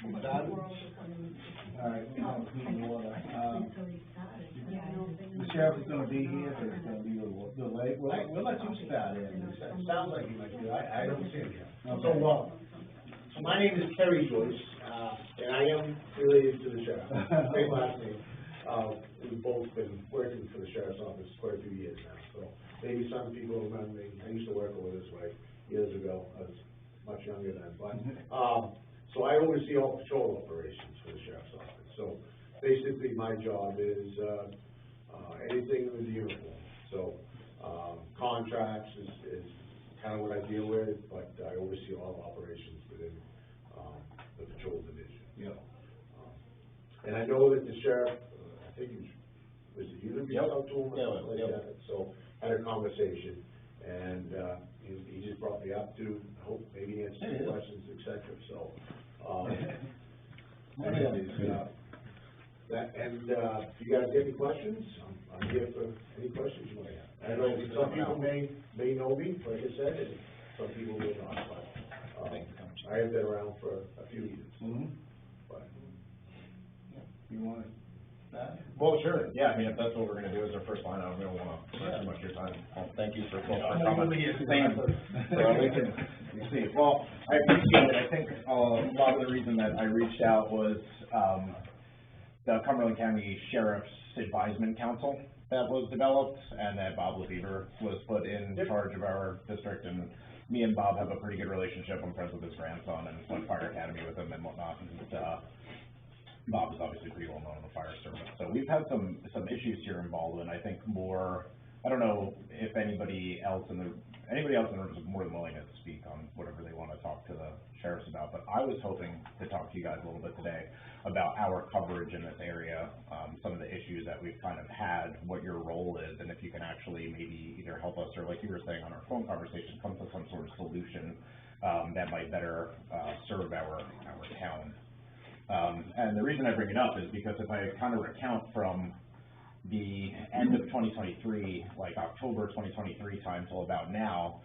We started? All right, we have a clean water. The sheriff is gonna be here, or it's gonna be the late, we'll let you start in. It sounds like you might be, I don't see him here. Okay. So my name is Terry Joyce, and I am related to the sheriff, same last name. We've both been working for the sheriff's office quite a few years now, so maybe some people remember me. I used to work over this way years ago. I was much younger then, but, so I oversee all patrol operations for the sheriff's office. So basically my job is, anything with the uniform. So, contracts is kind of what I deal with, but I oversee all operations within, the patrol division. Yeah. And I know that the sheriff, I think he was it you that reached out to him or Yeah, something like that? So, had a conversation, and, he just brought me up to, I hope maybe answer some questions, et cetera, so, if you guys get any questions, I'm here for any questions you might have. I know some people may know me, like I said, and some people may not, but, I have been around for a few years. Mm-hmm. But, You want to start? Well, sure, yeah, I mean, if that's what we're gonna do as our first line, I don't really wanna waste too much of your time. Well, thank you for coming. Same. So we can, you see, well, I appreciate it. I think, a lot of the reason that I reached out was, the Cumberland County Sheriff's Advisement Council that was developed, and that Bob LaFever was put in charge of our district, and me and Bob have a pretty good relationship. I'm friends with his grandson and went fire academy with him and whatnot, and, Bob is obviously pretty well known in the fire service. So we've had some issues here in Baldwin. I think more, I don't know if anybody else in the room is more than willing to speak on whatever they want to talk to the sheriffs about, but I was hoping to talk to you guys a little bit today about our coverage in this area, some of the issues that we've kind of had, what your role is, and if you can actually maybe either help us, or like you were saying on our phone conversation, come to some sort of solution that might better serve our town. And the reason I bring it up is because if I kind of recount from the end of 2023, like October 2023 time till about now,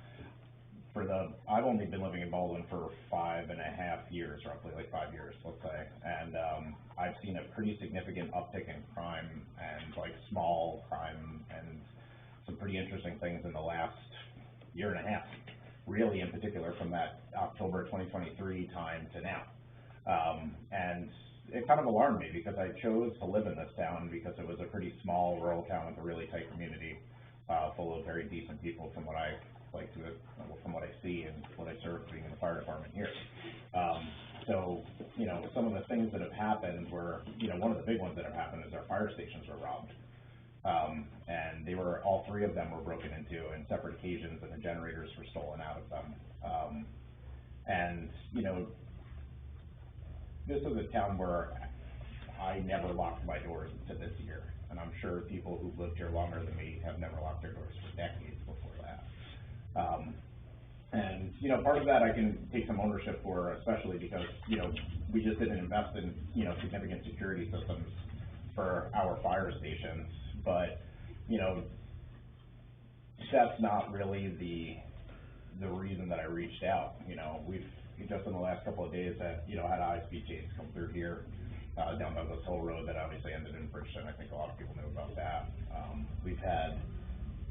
I've only been living in Baldwin for 5.5 years, roughly, like 5 years, let's say, and I've seen a pretty significant uptick in crime and like small crime and some pretty interesting things in the last 1.5 years, really in particular from that October 2023 time to now. And it kind of alarmed me because I chose to live in this town because it was a pretty small rural town with a really tight community, full of very decent people from what I see and what I serve being in the fire department here. So, you know, some of the things that have happened were, you know, one of the big ones that have happened is our fire stations were robbed. And all 3 of them were broken into in separate occasions, and the generators were stolen out of them. And, you know, this is a town where I never locked my doors to this year, and I'm sure people who've lived here longer than me have never locked their doors for decades before that. And, you know, part of that I can take some ownership for, especially because, you know, we just didn't invest in, you know, significant security systems for our fire stations, but, you know, that's not really the reason that I reached out. You know, we've just in the last couple of days that, you know, had a high-speed chase come through here, down Douglas Hill Road that obviously ended in Bridgeton. I think a lot of people knew about that. We've had,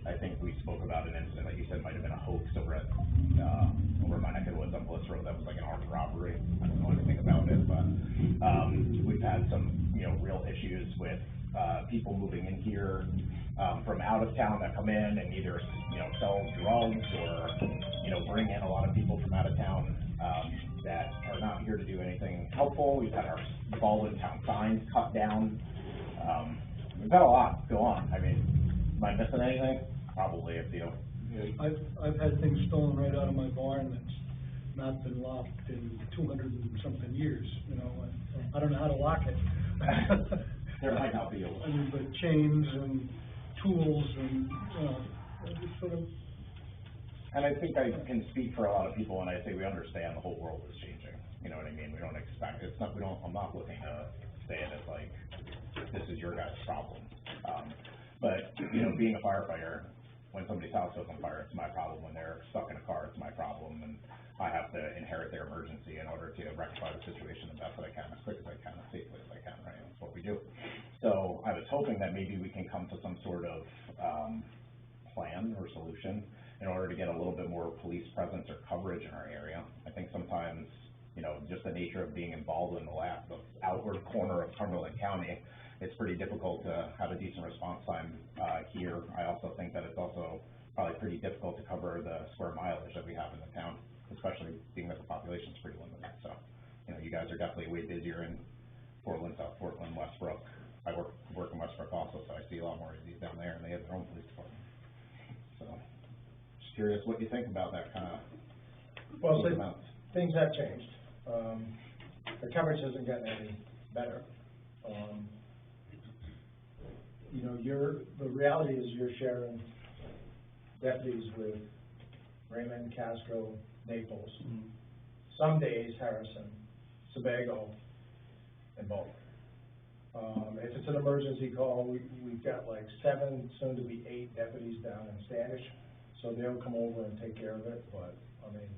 I think we spoke about an incident that you said might have been a hoax over my neck of the woods on Bliss Road that was like an armed robbery. I don't know anything about it, but we've had some, you know, real issues with people moving in here from out of town that come in and either, you know, sell drugs or, you know, bring in a lot of people from out of town that are not here to do anything helpful. We've had our Baldwin town signs cut down. We've had a lot go on. I mean, am I missing anything? Probably, if you know. Yeah, I've had things stolen right out of my barn that's not been locked in 200 and something years, you know. I don't know how to lock it. There might not be a I mean, but chains and tools and, you know, just sort of. And I think I can speak for a lot of people when I say we understand the whole world is changing. You know what I mean? We don't expect, I'm not looking to say it as like, this is your guys' problem. But, you know, being a firefighter, when somebody's house goes on fire, it's my problem. When they're stuck in a car, it's my problem. And I have to inherit their emergency in order to rectify the situation the best that I can, as quick as I can, as safely as I can, right? That's what we do. So I was hoping that maybe we can come to some sort of, plan or solution in order to get a little bit more police presence or coverage in our area. I think sometimes, you know, just the nature of being involved in the outward corner of Cumberland County, it's pretty difficult to have a decent response time, here. I also think that it's also probably pretty difficult to cover the square mileage that we have in the town, especially being that the population's pretty limited. So, you know, you guys are definitely way busier in Portland, South Portland, Westbrook. I work in Westbrook also, so I see a lot more of these down there, and they have their own police department. So, just curious what you think about that kind of. Well, things have changed. The coverage hasn't gotten any better. You know, the reality is you're sharing deputies with Raymond, Castro, Naples, some days Harrison, Sebago, and Baldwin. If it's an emergency call, we've got like 7, soon to be 8 deputies down in Standish, so they'll come over and take care of it, but, I mean,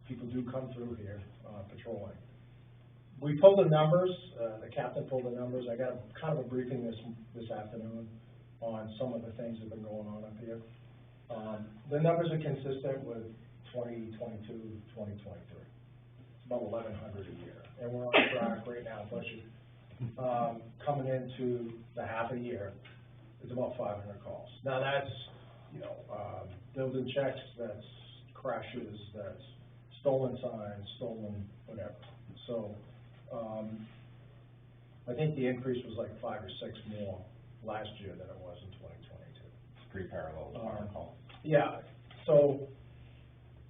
people do come through here, patrolling. We pulled the numbers, the captain pulled the numbers. I got kind of a briefing this afternoon on some of the things that have been going on up here. The numbers are consistent with 2022, 2023. It's about 1,100 a year, and we're on track right now, budget. Coming into the half a year, it's about 500 calls. Now that's, you know, building checks, that's crashes, that's stolen signs, stolen whatever. So, I think the increase was like 5 or 6 more last year than it was in 2022. It's pretty parallel to our call. Yeah, so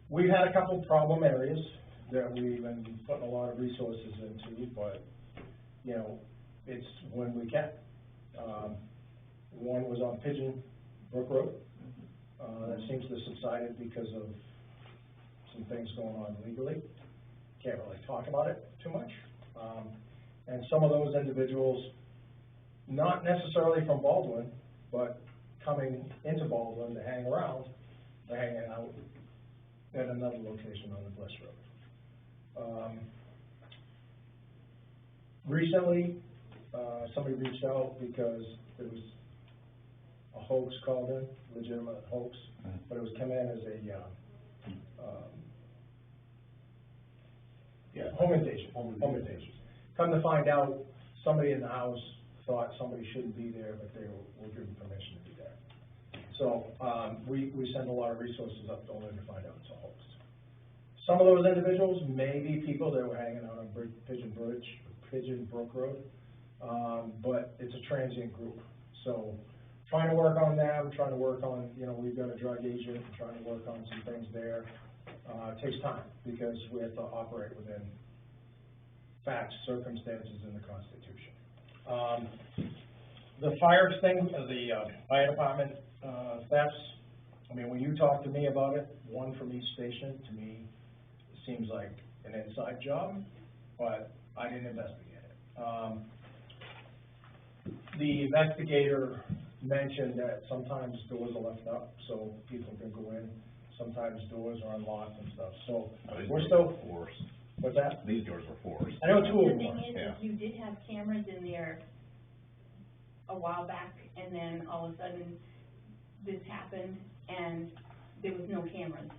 we've had a couple problem areas that we've been putting a lot of resources into, but, you know, it's when we can. One was on Pigeon Brook Road. That seems to have subsided because of some things going on legally. Can't really talk about it too much. And some of those individuals, not necessarily from Baldwin, but coming into Baldwin to hang around, they're hanging out at another location on the Bliss Road. Recently, somebody reached out because there was a hoax called in, legitimate hoax, but it was come in as a, home invasion. Come to find out, somebody in the house thought somebody shouldn't be there, but they were given permission to be there. So, we send a lot of resources up only to find out it's a hoax. Some of those individuals may be people that were hanging out on Pigeon Brook Road, but it's a transient group. So, trying to work on them, trying to work on, you know, we've got a drug agent, trying to work on some things there. It takes time, because we have to operate within facts, circumstances in the Constitution. The fire department, thefts, I mean, when you talk to me about it, one from each station, to me, it seems like an inside job, but I didn't investigate it. The investigator mentioned that sometimes doors are left up so people can go in, sometimes doors are unlocked and stuff, so we're still forced. What's that? These doors were forced. I know 2 of them The were. thing is you did have cameras in there a while back, and then all of a sudden, this happened, and there was no cameras.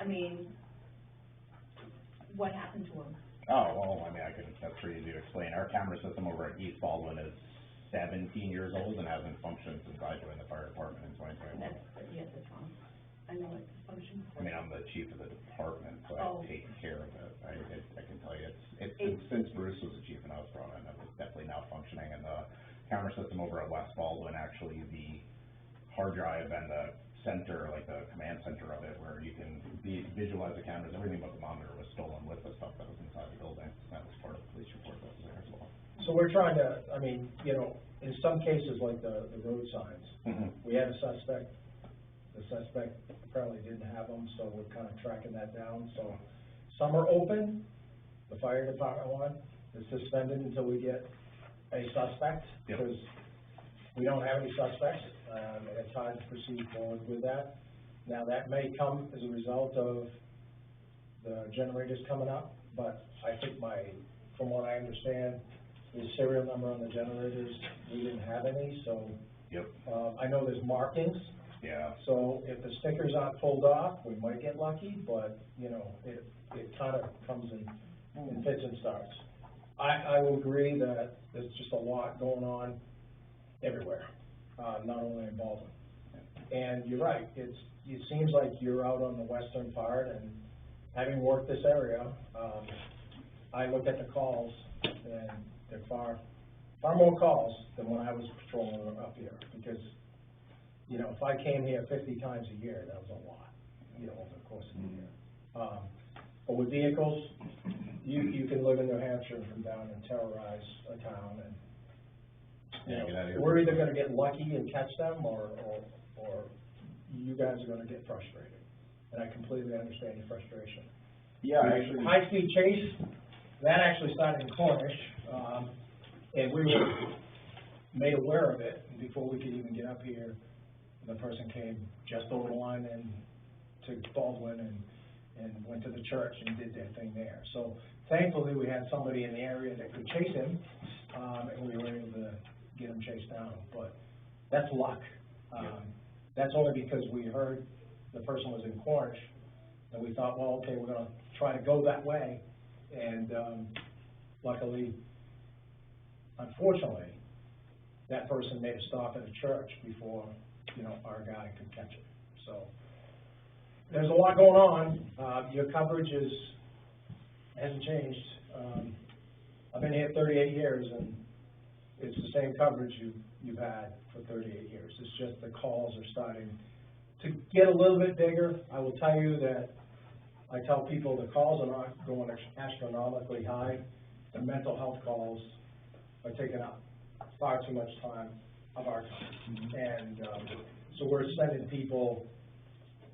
I mean, what happened to them? Oh, well, I mean, that's pretty easy to explain. Our camera system over at East Baldwin is 17 years old and hasn't functioned since I joined the fire department in 2021. Yes, that's wrong. I know it's functions. I mean, I'm the chief of the department, so I've taken care of it. I can tell you, since Bruce was the chief and I was brought in, it's definitely now functioning. And the camera system over at West Baldwin, actually, the hard drive and the center, like the command center of it, where you can visualize the cameras, everything but the monitor was stolen with the stuff that was inside the building. That was part of the police report that was there as well. So we're trying to, I mean, you know, in some cases, like the road signs, we had a suspect. The suspect apparently didn't have them, so we're kind of tracking that down. So some are open. The fire department one is suspended until we get a suspect, because we don't have any suspects. It's hard to proceed forward with that. Now, that may come as a result of the generator's coming up, but I think from what I understand, the serial number on the generators, we didn't have any, so. Yep. I know there's markings, Yeah. so if the stickers aren't pulled off, we might get lucky, but, you know, it kind of comes in fits and starts. I will agree that there's just a lot going on everywhere, not only in Baldwin. And you're right, it seems like you're out on the western part, and having worked this area, I look at the calls, and they're far more calls than when I was patrolling up here, because, you know, if I came here 50 times a year, that was a lot, you know, over the course of the year. But with vehicles, you can live in New Hampshire and come down and terrorize a town, and, you Yeah, get out of know, here. we're either gonna get lucky and catch them, or you guys are gonna get frustrated. And I completely understand your frustration. Yeah, actually. High-speed chase, that actually started in Cornish, and we were made aware of it before we could even get up here. The person came just over the line and to Baldwin and went to the church and did their thing there. So thankfully, we had somebody in the area that could chase him, and we were able to get him chased down. But that's luck. That's only because we heard the person was in Cornish, and we thought, well, okay, we're gonna try to go that way. And luckily, unfortunately, that person made a stop at a church before, you know, our guy could catch it. So there's a lot going on. Your coverage hasn't changed. I've been here 38 years, and it's the same coverage you've had for 38 years. It's just the calls are starting to get a little bit bigger. I will tell you that I tell people the calls are not going astronomically high. The mental health calls are taking up far too much time of our time. And so we're sending people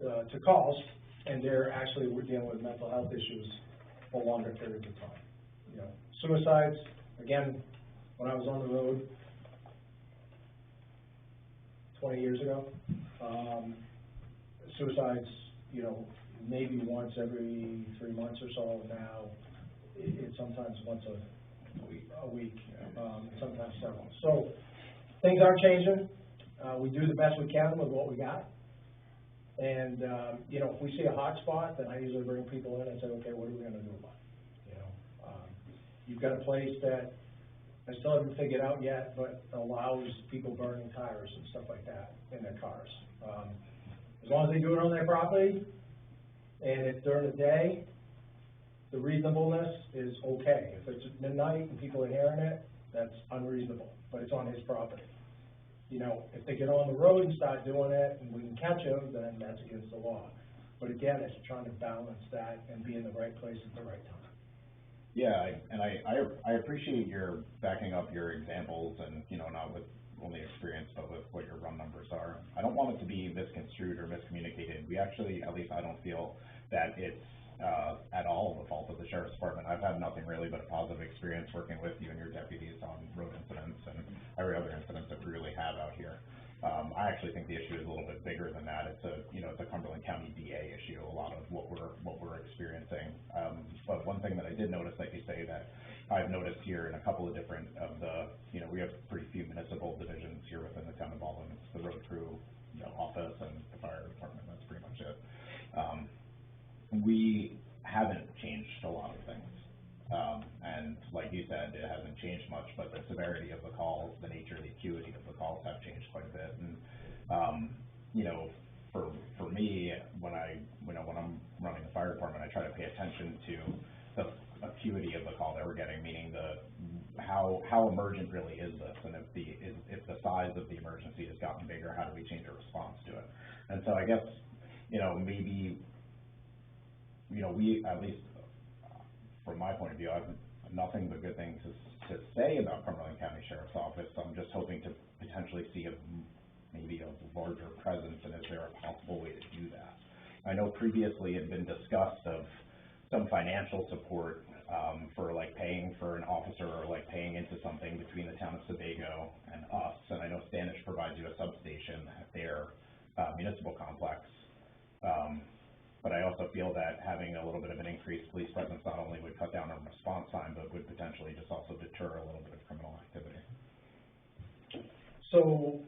to calls, and we're dealing with mental health issues for longer periods of time. You know, suicides, again, when I was on the road 20 years ago, suicides, you know, maybe once every 3 months or so. Now, it's sometimes once a week, sometimes several. So things are changing. We do the best we can with what we got. And, you know, if we see a hot spot, then I usually bring people in and say, okay, what are we going to do about it? You know, you've got a place that I still haven't figured out yet, but allows people burning tires and stuff like that in their cars. As long as they do it on their property, and it's during the day, the reasonableness is okay. If it's at midnight and people are hearing it, that's unreasonable, but it's on his property. You know, if they get on the road and start doing it, and we can catch them, then that's against the law. But again, it's trying to balance that and be in the right place at the right time. Yeah, I appreciate your backing up your examples, and, you know, not with only experience, but with what your run numbers are. I don't want it to be misconstrued or miscommunicated. We actually, at least I don't feel that it's at all the fault of the Sheriff's Department. I've had nothing really but a positive experience working with you and your deputies on road incidents and every other incident that we really have out here. I actually think the issue is a little bit bigger than that. It's a Cumberland County DA issue, a lot of what we're experiencing. But one thing that I did notice that you say that I've noticed here in a couple of different of the, you know, we have pretty few municipal divisions here within the town of Baldwin. It's the road crew, you know, office and the fire department. That's pretty much it. We haven't changed a lot of things. And like you said, it hasn't changed much, but the severity of the calls, the nature, the acuity of the calls have changed quite a bit. And, you know, for me, when I'm running the fire department, I try to pay attention to the acuity of the call that we're getting, meaning how emergent really is this, and if the size of the emergency has gotten bigger, how do we change our response to it? And so I guess, you know, maybe, you know, we, at least from my point of view, I have nothing but good things to say about Cumberland County Sheriff's Office. I'm just hoping to potentially see maybe a larger presence, and is there a possible way to do that? I know previously it had been discussed of some financial support for like paying for an officer, or like paying into something between the town of Sebago and us. And I know Standish provides you a substation at their municipal complex. But I also feel that having a little bit of an increased police presence not only would cut down on response time, but would potentially just also deter a little bit of criminal activity. So,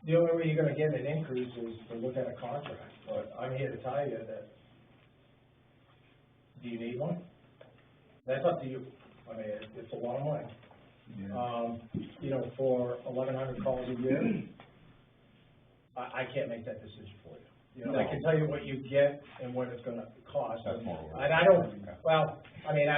the only way you're gonna get an increase is to look at a contract, but I'm here to tell you that, do you need one? That's up to you. I mean, it's a lot of money. You know, for 1,100 calls a year, I can't make that decision for you. You know, I can tell you what you get and what it's gonna cost. That's more work. And I don't, well, I mean,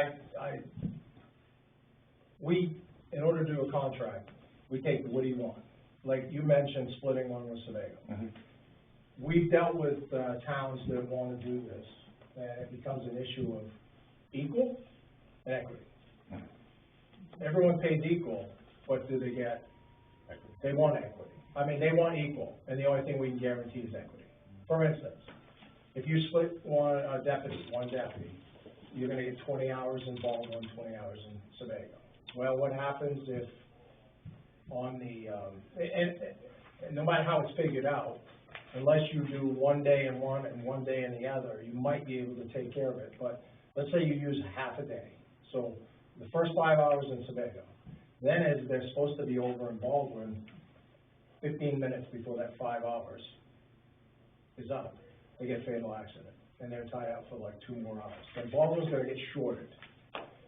in order to do a contract, we take, what do you want? Like you mentioned, splitting one with Sebago. Mm-hmm. We've dealt with, towns that wanna do this, and it becomes an issue of equal and equity. Everyone pays equal, what do they get? Equity. They want equity. I mean, they want equal, and the only thing we can guarantee is equity. For instance, if you split one deputy, you're gonna get 20 hours in Baldwin, 20 hours in Sebago. Well, what happens if on the, and no matter how it's figured out, unless you do one day in one and one day in the other, you might be able to take care of it, but let's say you use half a day. So the first 5 hours in Sebago, then as they're supposed to be over in Baldwin, 15 minutes before that 5 hours is up, they get fatal accident, and they're tied out for like 2 more hours. Then Baldwin's gonna get shorted,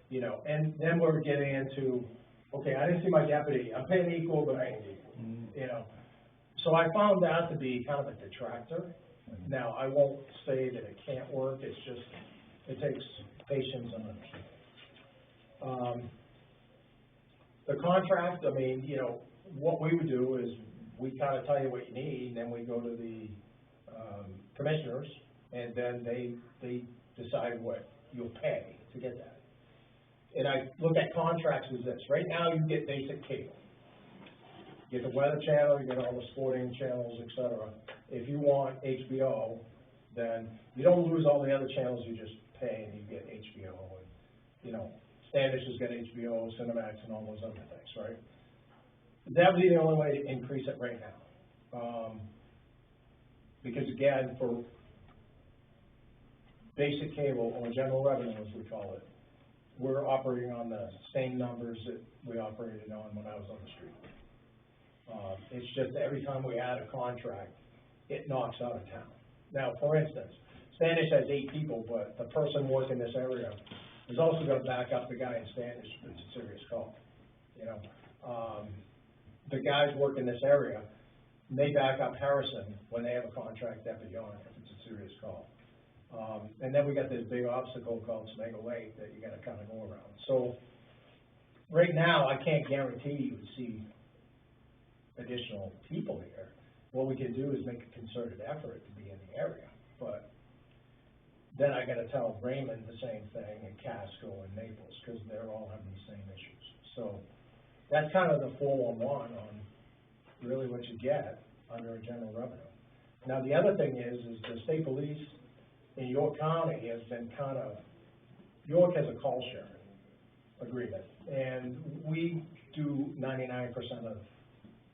you know, and then we're getting into, okay, I didn't see my deputy, I'm paying equal, but I ain't equal, you know. So I found that to be kind of a detractor. Now, I won't say that it can't work, it's just, it takes patience and understanding. The contract, I mean, you know, what we would do is, we kind of tell you what you need, and then we go to the, commissioners, and then they decide what you'll pay to get that. And I look at contracts as this, right now you get basic cable. You get the Weather Channel, you get all the sporting channels, et cetera. If you want HBO, then you don't lose all the other channels, you just pay and you get HBO, and, you know, Standish has got HBO, Cinemax, and all those other things, right? That would be the only way to increase it right now. Because again, for basic cable, or general revenue as we call it, we're operating on the same numbers that we operated on when I was on the street. It's just every time we add a contract, it knocks out of town. Now, for instance, Standish has 8 people, but the person working this area is also gonna back up the guy in Standish if it's a serious call, you know? The guys working this area, they back up Harrison when they have a contract deputy on if it's a serious call. And then we got this big obstacle called Sebago Lake that you gotta kinda go around. So, right now, I can't guarantee you would see additional people here. What we can do is make a concerted effort to be in the area, but then I gotta tell Raymond the same thing, and Casco and Naples, because they're all having the same issues. So, that's kind of the 411 on really what you get under a general revenue. Now, the other thing is the state police in York County has been kind of, York has a call sharing agreement, and we do 99% of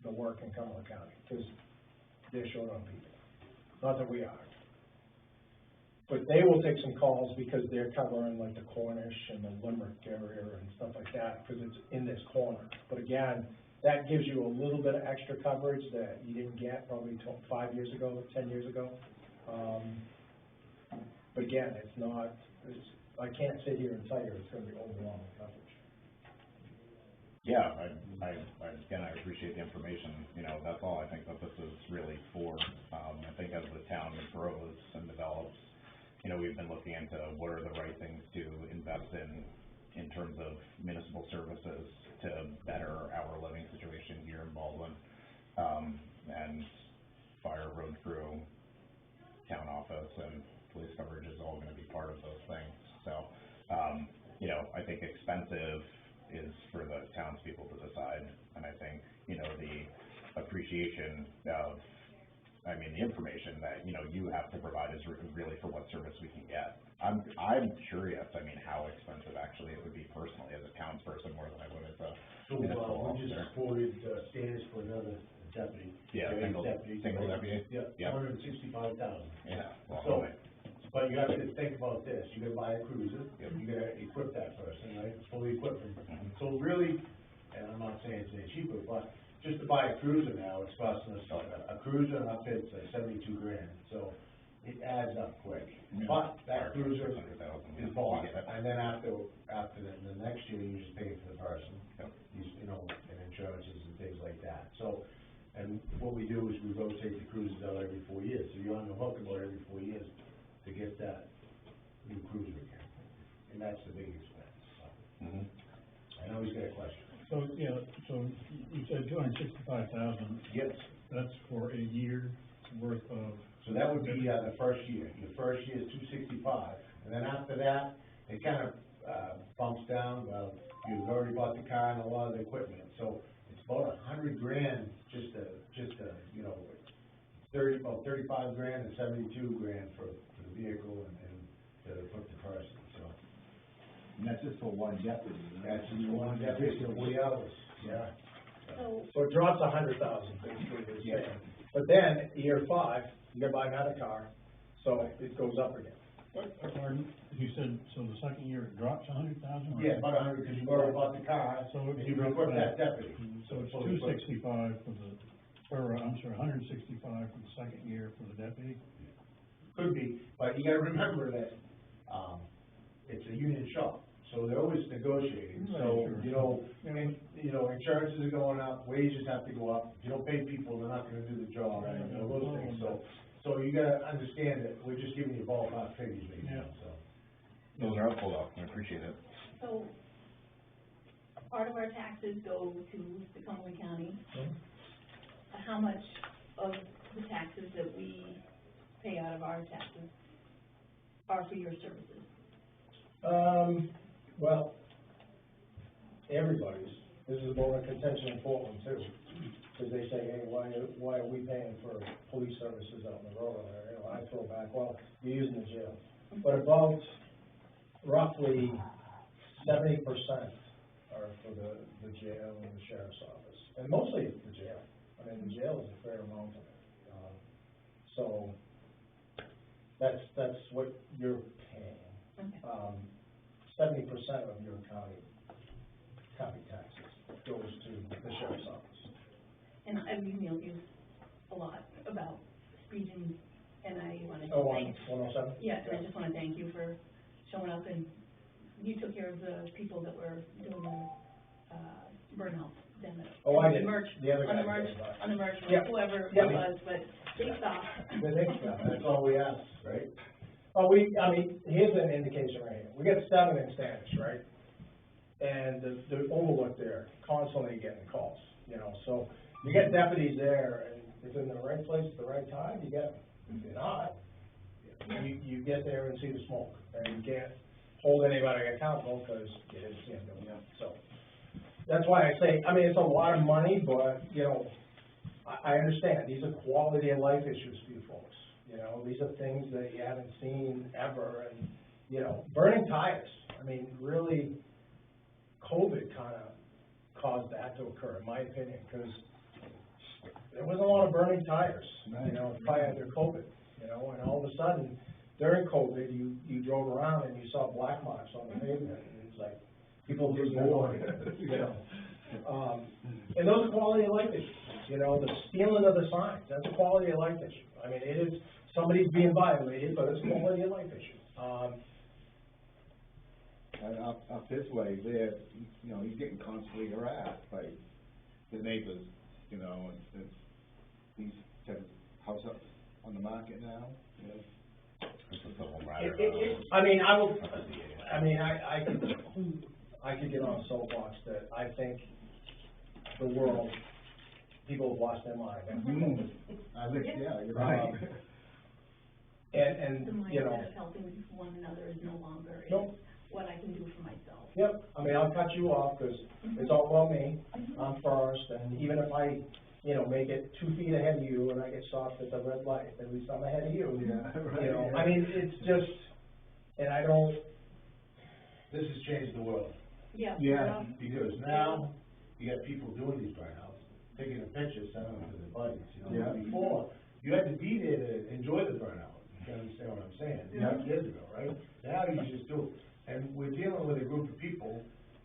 the work in Cumberland County, because they're short on people. Not that we are. But they will take some calls because they're covering like the Cornish and the Limerick area and stuff like that, because it's in this corner. But again, that gives you a little bit of extra coverage that you didn't get probably 5 years ago, 10 years ago. But again, it's not, I can't sit here and tell you it's gonna be overwhelming coverage. Yeah, again, I appreciate the information, you know, that's all I think that this is really for. I think as the town grows and develops, you know, we've been looking into what are the right things to invest in terms of municipal services to better our living situation here in Baldwin. And fire, road crew, town office, and police coverage is all gonna be part of those things. So, you know, I think expensive is for the townspeople to decide, and I think, you know, the appreciation of, I mean, the information that, you know, you have to provide is really for what service we can get. I'm curious, I mean, how expensive actually it would be personally as a townsperson more than I would as a municipal We officer. just quoted, Standish for another deputy. Yeah, Deputy. single deputy? Yeah, Yep. $165,000. Yeah, well, So, But you have to think about this, you gotta buy a cruiser, you gotta equip that person, right, fully equip them. So really, and I'm not saying it's any cheaper, but just to buy a cruiser now, it's costing us, a cruiser and upfit's like $72,000, so it adds up quick. But that cruiser is bought, and then after the next year, you just pay for the person. You know, and insurances and things like that, so, and what we do is we rotate the cruisers out every 4 years, so you're on the hook about every 4 years to get that new cruiser again, and that's the big expense, so. I know he's got a question. So, yeah, so you said $265,000, Yes. that's for a year's worth of, So that would be, the first year, your first year is $265, and then after that, it kind of, bumps down, well, you've already bought the car and a lot of the equipment, so it's about $100,000 just to, you know, about $35,000 and $72,000 for the vehicle and to put the person, so. And that's just for one deputy. That's just one deputy, so 40 hours, yeah. So, So it drops 100,000, basically, what you're saying. But then, year 5, you gotta buy another car, so it goes up again. pardon, you said, so the second year it drops 100,000? or- Yeah, about 100, because you've already bought the car, So and it you drops equip that back. deputy. So it's fully equipped. 265 for the, or, I'm sorry, 165 for the second year for the deputy? Could be, but you gotta remember that, it's a union shop, so they're always negotiating, so, Right, sure. you know, I mean, you know, insurances are going up, wages have to go up, if you don't pay people, they're not gonna do the job, Right. and all those things, so you gotta understand that we're just giving you ballpark figures right now, Yeah. so. Those are helpful though, I appreciate it. so, part of our taxes go to Tacoma County. How much of the taxes that we pay out of our taxes are for your services? Well, everybody's, this is a bone of contention in Portland too, because they say, hey, why are we paying for police services out in the road? You know, I throw back, well, you're using the jail. But about roughly 70% are for the jail and the sheriff's office, and mostly it's the jail. I mean, the jail is a fair amount of it. So that's what you're paying. Okay. 70% of your county taxes goes to the sheriff's office. And I've emailed you a lot about regions, and I wanted to Oh, thank. 107? Yeah, and I just wanna thank you for showing up, and you took care of the people that were doing the, burnout then. Oh, I the did. merch, The other on the guy merch, did that. on the merch, Yeah. whoever it Yeah. was, but they stopped. The next guy. That's all we ask, right? Oh, I mean, here's an indication right here. We got 7 in Standish, right? And the overlook there, constantly getting calls, you know, so you get deputies there, and if they're in the right place at the right time, you get them. If you're not, you get there and see the smoke, and you can't hold anybody accountable, because you didn't see them doing that, so. That's why I say, I mean, it's a lot of money, but, you know, I understand, these are quality of life issues for you folks. You know, these are things that you haven't seen ever, and, you know, burning tires, I mean, really, COVID kind of caused that to occur, in my opinion, because there wasn't a lot of burning tires, you know, prior to COVID, you know, and all of a sudden, during COVID, you drove around and you saw black marks on the pavement, and it's like, people losing their mind, you know. And those are quality of life issues, you know, the stealing of the signs, that's a quality of life issue. I mean, it is, somebody's being violated, but it's a quality of life issue. And up this way, there, you know, he's getting constantly harassed by the neighbors, you know, and he's got his house up on the market now, you know. I mean, I could get on a soapbox that I think the world, people have lost their mind. I think, yeah, you're right. And, The you know, mindset of helping one another is no longer, Nope. it's what I can do for myself. yep, I mean, I'll cut you off, because it's all about me, I'm first, and even if I, you know, make it 2 feet ahead of you and I get stopped at the red light, at least I'm ahead of you. Yeah, right, You know, yeah. I mean, it's just, and I don't, This has changed the world, Yeah. Yeah. because now, you got people doing these burnouts, taking a picture, sending them to their buddies, you know? Yeah. Before, you had to be there to enjoy the burnout, you understand what I'm saying, years ago, right? Now you just do it, and we're dealing with a group of people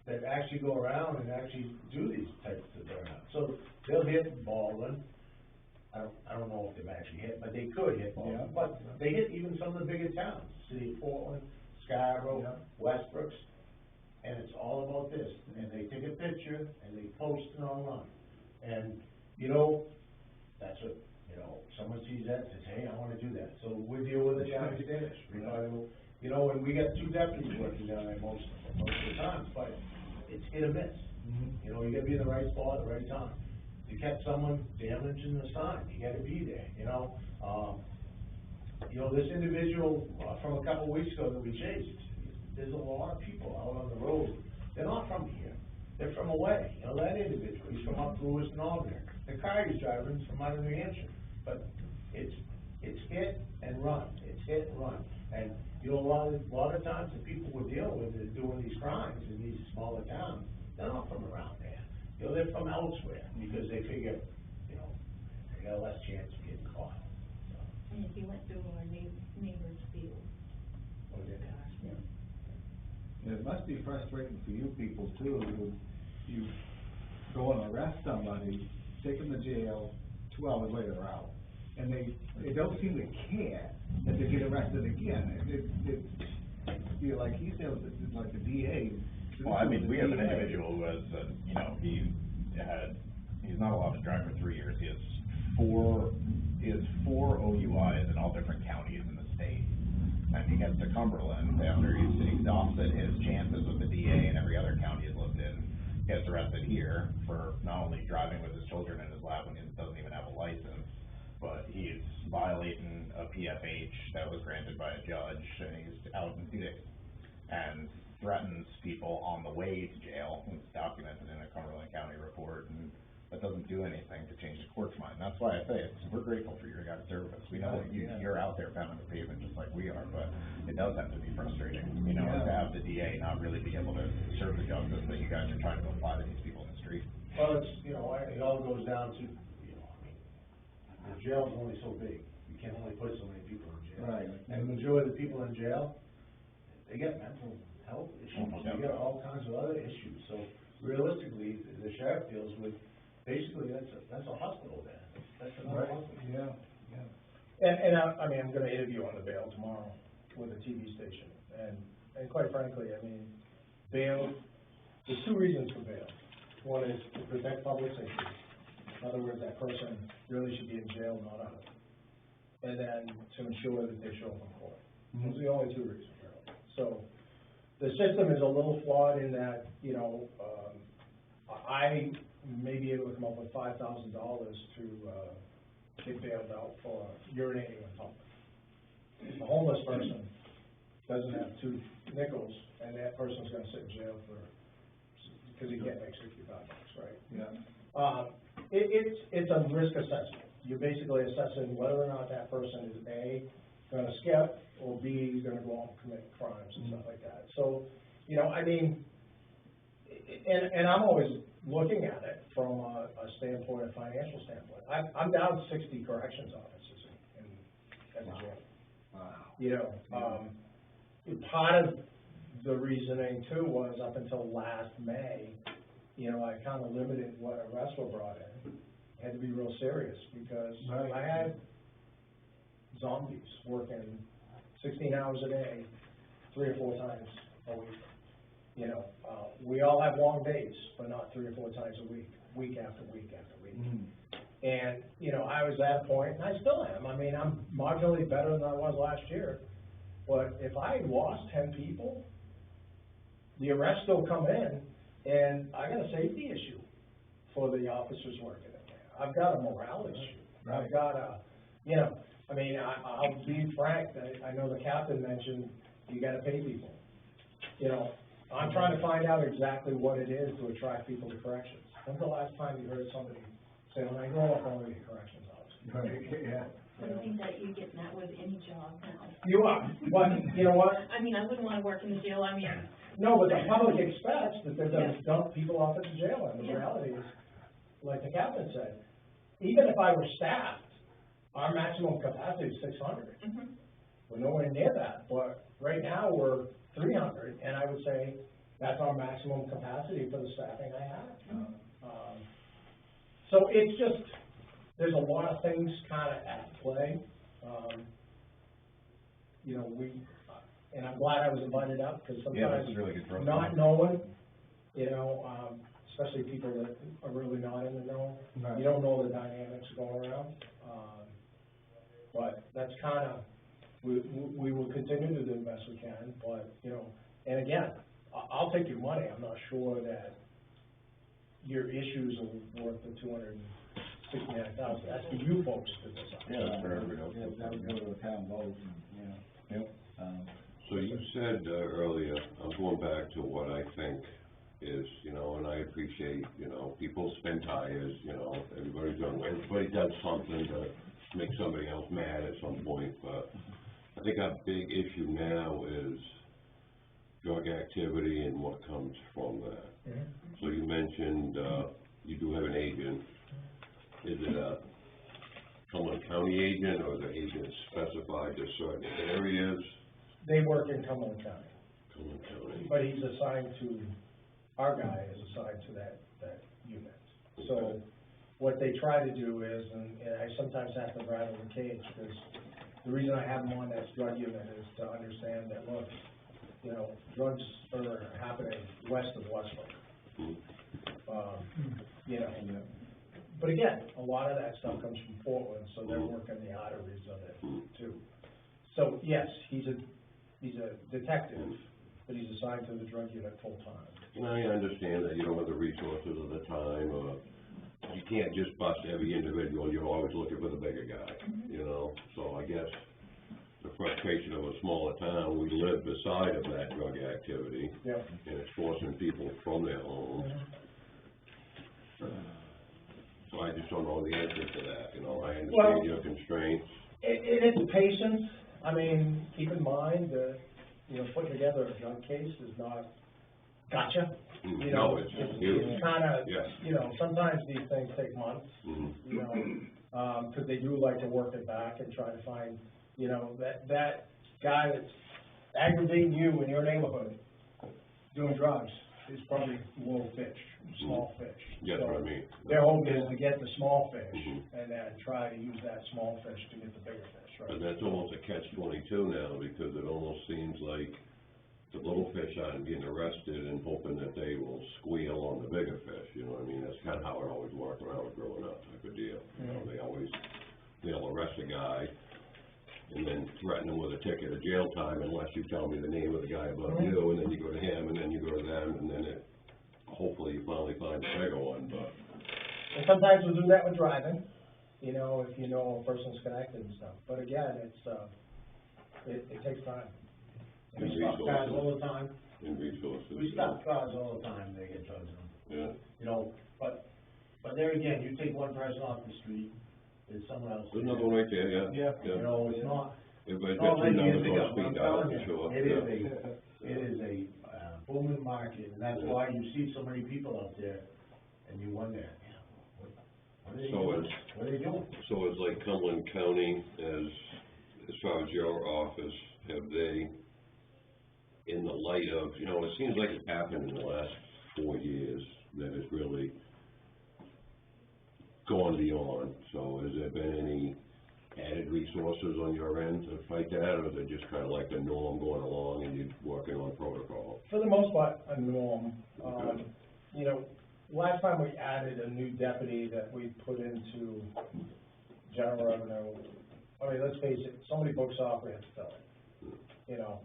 that actually go around and actually do these types of burnouts. So they'll hit Baldwin, I don't know if they've actually hit, but they could hit Baldwin, but they hit even some of the bigger towns, City of Portland, Scarborough, Westbrooks, and it's all about this, and they take a picture and they post it online. And, you know, that's what, you know, someone sees that and says, hey, I wanna do that, so we deal with it down in Standish. You know, and we got 2 deputies working down there most of the time, but it's hit or miss. You know, you gotta be in the right spot at the right time. You catch someone damaging the sign, you gotta be there, you know? You know, this individual, from a couple weeks ago that we chased, there's a lot of people out on the road, they're not from here, they're from away, you know, that individual, he's from up through West Albany. The car he's driving is from out of New Hampshire, but it's hit and run, and, you know, a lot of times the people we're dealing with that are doing these crimes in these smaller towns, they're not from around there, you know, they're from elsewhere, because they figure, you know, they got less chance of getting caught. And if you went through our neighbor's field, Oh, yeah. It must be frustrating for you people too, you go and arrest somebody, take them to jail, 2 hours later they're out. And they don't seem to care that they get arrested again. You know, like he said, like the DA. Well, I mean, we have an individual who has, you know, he's not allowed to drive for 3 years. He has four OUIs in all different counties in the state. And he gets to Cumberland after he's exhausted his chances with the DA and every other county he's lived in. Gets arrested here for not only driving with his children in his lap when he doesn't even have a license, but he's violating a PFH that was granted by a judge, and he's out in Phoenix, and threatens people on the way to jail. It's documented in a Cumberland County report, and that doesn't do anything to change the court's mind. That's why I say we're grateful for your guys' service. We know that you're out there pounding the pavement just like we are, but it does have to be frustrating, you know, to have the DA not really be able to serve the justice that you guys are trying to apply to these people in the street. Well, it's, you know, it all goes down to, you know, I mean, the jail's only so big, you can only put so many people in jail. Right. And the majority of the people in jail, they got mental health issues, they got all kinds of other issues, so realistically, the sheriff deals with, basically, that's a hospital there, that's another hospital. And I mean, I'm gonna interview on the bail tomorrow with a TV station, and quite frankly, I mean, bail, there's 2 reasons for bail. One is to protect public safety. In other words, that person really should be in jail, not out. And then to ensure that they show up in court. Those are the only 2 reasons, really. So, the system is a little flawed in that, you know, I may be able to come up with $5,000 to, get bailed out for urinating in public. A homeless person doesn't have 2 nickels, and that person's gonna sit in jail because he can't make $65, right? Yeah. It's a risk assessment. You're basically assessing whether or not that person is A, gonna skip, or B, gonna go out and commit crimes and stuff like that. So, you know, I mean, and I'm always looking at it from a standpoint, a financial standpoint. I'm down 60 corrections officers in the jail. Wow. You know, part of the reasoning too was up until last May, you know, I kind of limited what arrests were brought in. Had to be real serious because I had zombies working 16 hours a day, 3 or 4 times a week. You know, we all have long days, but not 3 or 4 times a week, week after week after week. And, you know, I was at a point, and I still am. I mean, I'm marginally better than I was last year. But if I lost 10 people, the arrests still come in, and I got a safety issue for the officers working in there. I've got a morale issue. Right. I've got a, you know, I mean, I'll be frank, I know the captain mentioned you gotta pay people. You know, I'm trying to find out exactly what it is to attract people to corrections. When's the last time you heard somebody say, when I grow up, I want to be a corrections officer? Yeah. I think that you get that with any job now. You are, but you know what? I mean, I wouldn't wanna work in the jail, I mean, No, but the public expects that they're gonna dump people off into jail, and the reality is, like the captain said, even if I were staffed, our maximum capacity is 600. we're nowhere near that, but right now, we're 300, and I would say that's our maximum capacity for the staffing I have. So it's just, there's a lot of things kinda at play. You know, and I'm glad I was invited up, because Yeah, sometimes this is really good for us. not knowing, you know, especially people that are really not in the know, Right. you don't know the dynamics going around. But that's kinda, we will continue to do the best we can, but, you know, and again, I'll take your money, I'm not sure that your issues are worth the $269,000, that's for you folks to decide. Yeah, that's for everybody else. Yeah, that would go to the town vote, and, Yep. So you said earlier, I'm going back to what I think is, you know, and I appreciate, you know, people spin tires, you know, everybody does something to make somebody else mad at some point, but I think our big issue now is drug activity and what comes from that. Mhm. So you mentioned, you do have an agent. Is it a Cumberland County agent, or is the agent specified to certain areas? They work in Cumberland County, Cumberland County. but he's assigned to, our guy is assigned to that unit. So, Okay. what they try to do is, and I sometimes have to rattle the cage, because the reason I have him on that drug unit is to understand that, look, you know, drugs are happening west of Westbrook. You know, but again, a lot of that stuff comes from Portland, so they're working the arteries of it too. So, yes, he's a detective, but he's assigned to the drug unit full-time. And I understand that you don't have the resources or the time, or you can't just bust every individual, you're always looking for the bigger guy, you know? So I guess the frustration of a smaller town, we live beside of that drug activity, Yep. and it's forcing people from their homes. So I just don't know the answer to that, you know, I Well- understand your constraints. It's patience. I mean, keep in mind that, you know, putting together a drug case is not gotcha. You know, No, it's huge. it's kinda, Yes. you know, sometimes these things take months, Mhm. you know, 'cause they do like to work it back and try to find, you know, that guy that's aggravating you in your neighborhood doing drugs is probably little fish, small fish. That's So what I mean. their hope is to get the small fish Mhm. and then try to use that small fish to get the bigger fish, right? But that's almost a catch-22 now, because it almost seems like the little fish aren't getting arrested and hoping that they will squeal on the bigger fish, you know what I mean? That's kinda how it always worked when I was growing up, type of deal. You know, they'll arrest a guy and then threaten him with a ticket or jail time unless you tell me the name of the guy above you, and then you go to him, and then you go to them, and then hopefully you finally find a bigger one, but. And sometimes we'll do that with driving, you know, if you know a person's connected and stuff, but again, it takes time. And We stop cars resources. all the time, And resources. we stop cars all the time, they get drugs in them, Yeah, you know, but there again, you take one person off the street, there's someone else. there's another one right there, yeah. You know, it's not, Everybody's Oh, got two like years numbers ago, on speed I'm dial, telling for you, sure. it is a booming market, and that's why you see so many people out there, and you wonder, what are they So doing? is- What are they doing? So it's like Cumberland County, as far as your office, have they, in the light of, you know, it seems like it's happened in the last 4 years, that it's really gone beyond, so has there been any added resources on your end to fight that, or is it just kinda like the norm going along and you're working on protocol? For the most part, a norm. Okay. You know, last time we added a new deputy that we put into general revenue, I mean, let's face it, somebody books off, we have to fill it. You know,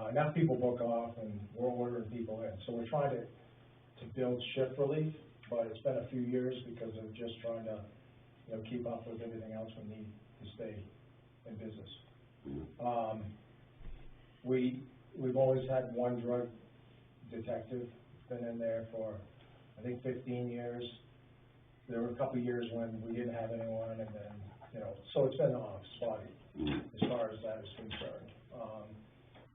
enough people book off and we're ordering people in, so we're trying to build shift relief, but it's been a few years because of just trying to, you know, keep up with everything else we need to stay in business. We've always had one drug detective, been in there for, I think, 15 years. There were a couple of years when we didn't have anyone, and then, you know, so it's been spotty as far as that is concerned.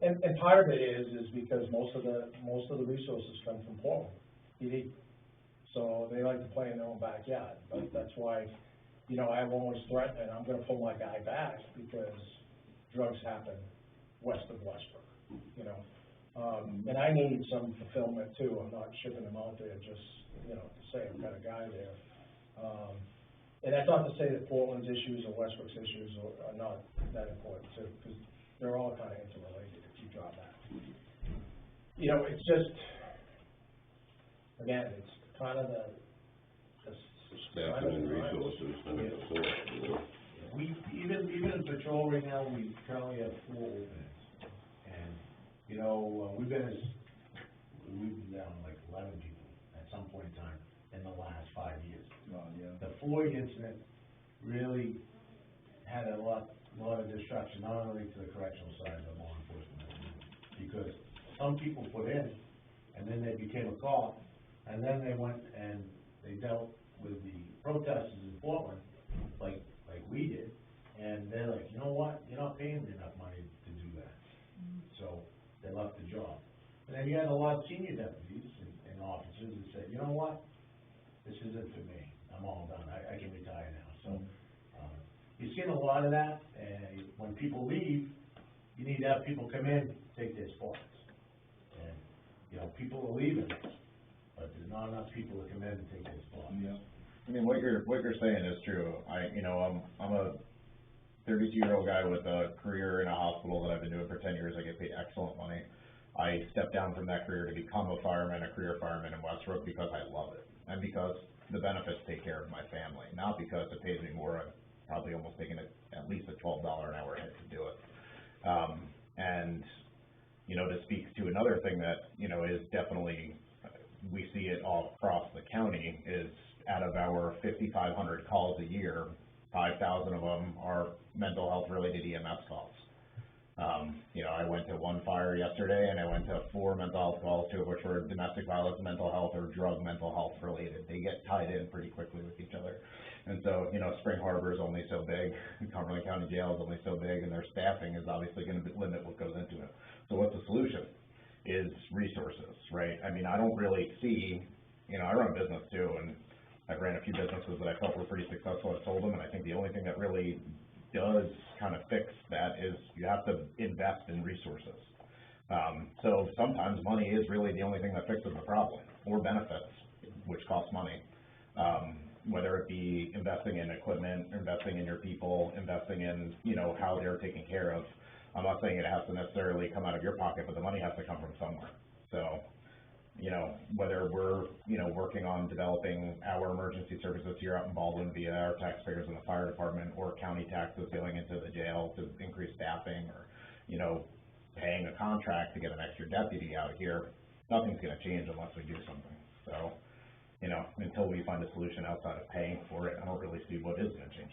And part of it is because most of the resources come from Portland, PD. So they like to play in their own backyard, but that's why, you know, I've always threatened, I'm gonna pull my guy back, because drugs happen west of Westbrook, you know? And I need some fulfillment too, I'm not shipping them out there just, you know, to say I've got a guy there. And that's not to say that Portland's issues or Westbrook's issues are not that important too, because they're all kind of interrelated if you draw that. You know, it's just, again, it's kind of the Staffing and resources and the support, you know. We, even in patrol right now, we currently have 4 openings. And, you know, we've been down like 11 people at some point in time in the last 5 years. The Floyd incident really had a lot of destruction, not only to the correctional side, but law enforcement. Because some people put in, and then they became a cop, and then they went and they dealt with the protesters in Portland, like we did, and they're like, you know what, you're not paying me enough money to do that. So they left the job. And then you had a lot of senior deputies and officers that said, you know what, this isn't for me, I'm all done, I can retire now. So, you're seeing a lot of that, and when people leave, you need to have people come in, take their spots. And, you know, people are leaving, but there's not enough people to come in and take their spots. Yeah. I mean, what you're saying is true. I'm a 32-year-old guy with a career in a hospital that I've been doing for 10 years. I get paid excellent money. I stepped down from that career to become a fireman, a career fireman in Westbrook because I love it. And because the benefits take care of my family, not because it pays me more. I'm probably almost taking at least a $12 an hour hit to do it. And, you know, to speak to another thing that, you know, is definitely, we see it all across the county, is out of our 5,500 calls a year, 5,000 of them are mental health related EMS calls. You know, I went to 1 fire yesterday, and I went to 4 mental health calls, 2 of which were domestic violence mental health or drug mental health related. They get tied in pretty quickly with each other. And so, you know, Spring Harbor is only so big, Cumberland County Jail is only so big, and their staffing is obviously going to limit what goes into it. So what's the solution? Is resources, right? I mean, I don't really see, you know, I run a business too, and I've ran a few businesses that I felt were pretty successful. I've sold them, and I think the only thing that really does kind of fix that is you have to invest in resources. So sometimes money is really the only thing that fixes the problem, or benefits, which cost money. Whether it be investing in equipment, investing in your people, investing in, you know, how they're taken care of. I'm not saying it has to necessarily come out of your pocket, but the money has to come from somewhere. So, you know, whether we're, you know, working on developing our emergency services here out in Baldwin via our taxpayers in the fire department, or county taxes going into the jail to increase staffing, or, you know, paying a contract to get an extra deputy out here, nothing's going to change unless we do something. So, you know, until we find a solution outside of paying for it, I don't really see what is going to change.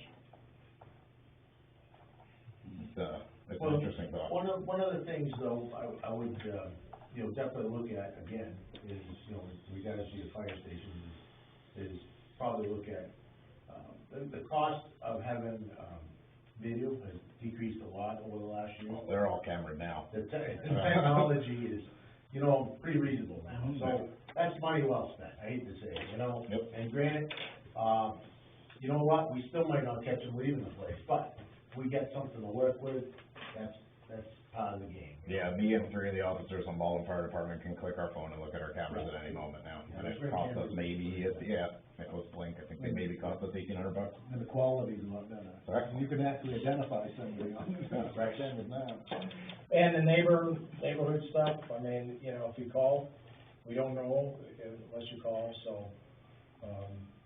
It's an interesting thought. One of the things, though, I would, you know, definitely look at, again, is, you know, in regards to your fire stations, is probably look at, the cost of having, video has decreased a lot over the last year. Well, they're all camera now. The technology is, you know, pretty reasonable now, so that's money well spent, I hate to say it, you know? Yep. And granted, you know what, we still might not catch them leaving the place, but if we get something to work with, that's part of the game. Yeah, me and 3 of the officers on Baldwin Fire Department can click our phone and look at our cameras at any moment now. And it costs us maybe, it goes blink, I think they maybe cost us $1,800. And the quality's a lot better. Correct. You can actually identify somebody on the camera now. And the neighborhood stuff, I mean, you know, if you call, we don't know unless you call, so,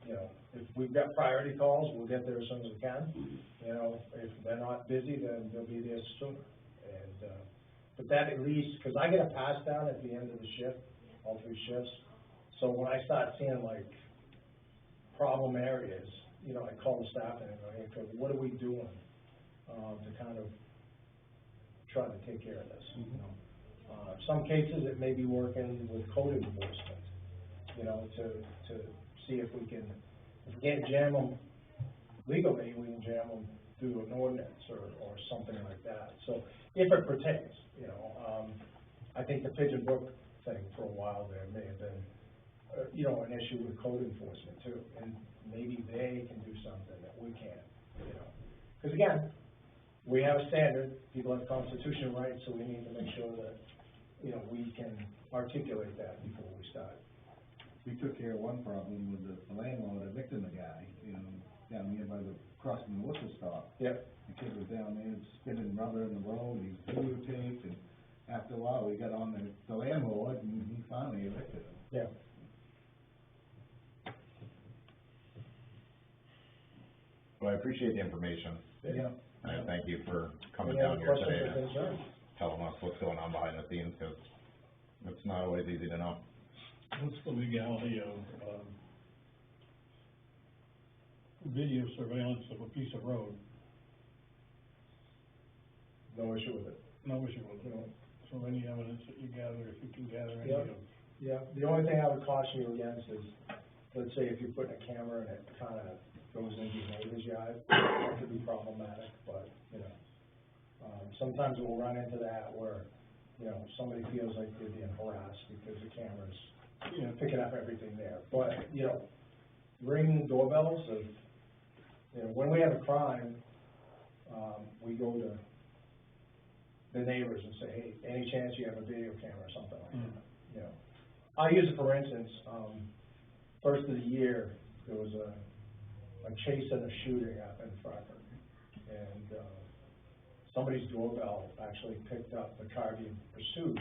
you know, if we've got priority calls, we'll get there as soon as we can. You know, if they're not busy, then they'll be there sooner. And, but that at least, because I get a pass down at the end of the shift, all 3 shifts. So when I start seeing like problem areas, you know, I call the staff and I go, hey, what are we doing to kind of try to take care of this, you know? Some cases it may be working with code enforcement, you know, to see if we can't jam them legally, we can jam them through an ordinance or something like that. So if it pertains, you know, I think the Pigeon Brook thing for a while there may have been, you know, an issue with code enforcement too, and maybe they can do something that we can't, you know. Because again, we have a standard, people have constitutional rights, so we need to make sure that, you know, we can articulate that before we start. We took care of one problem with the landlord evicting the guy, you know, down here by the, crossing the Worcester stop. Yep. The kid was down there spinning rubber in the road, he videotaped, and after a while, we got on the landlord, and he finally evicted him. Yeah. Well, I appreciate the information, Yeah. and I thank you for coming Any down other here questions today or and concerns? telling us what's going on behind the scenes, because it's not always easy to know. What's the legality of, video surveillance of a piece of road? No issue with it. No issue with No. it. So any evidence that you gather, if you can gather any Yep. of, Yeah, the only thing I would caution you against is, let's say if you put a camera and it kind of goes into your neighbor's yard, that could be problematic, but, you know, sometimes we'll run into that where, you know, somebody feels like they're being harassed because the camera's, you know, picking up everything there. But, you know, ring doorbells of, you know, when we have a crime, we go to the neighbors and say, hey, any chance you have a video camera or something like that, you know? I'll use it for instance, first of the year, there was a chase and a shooting up in Fratford. And, somebody's doorbell actually picked up the car being pursued,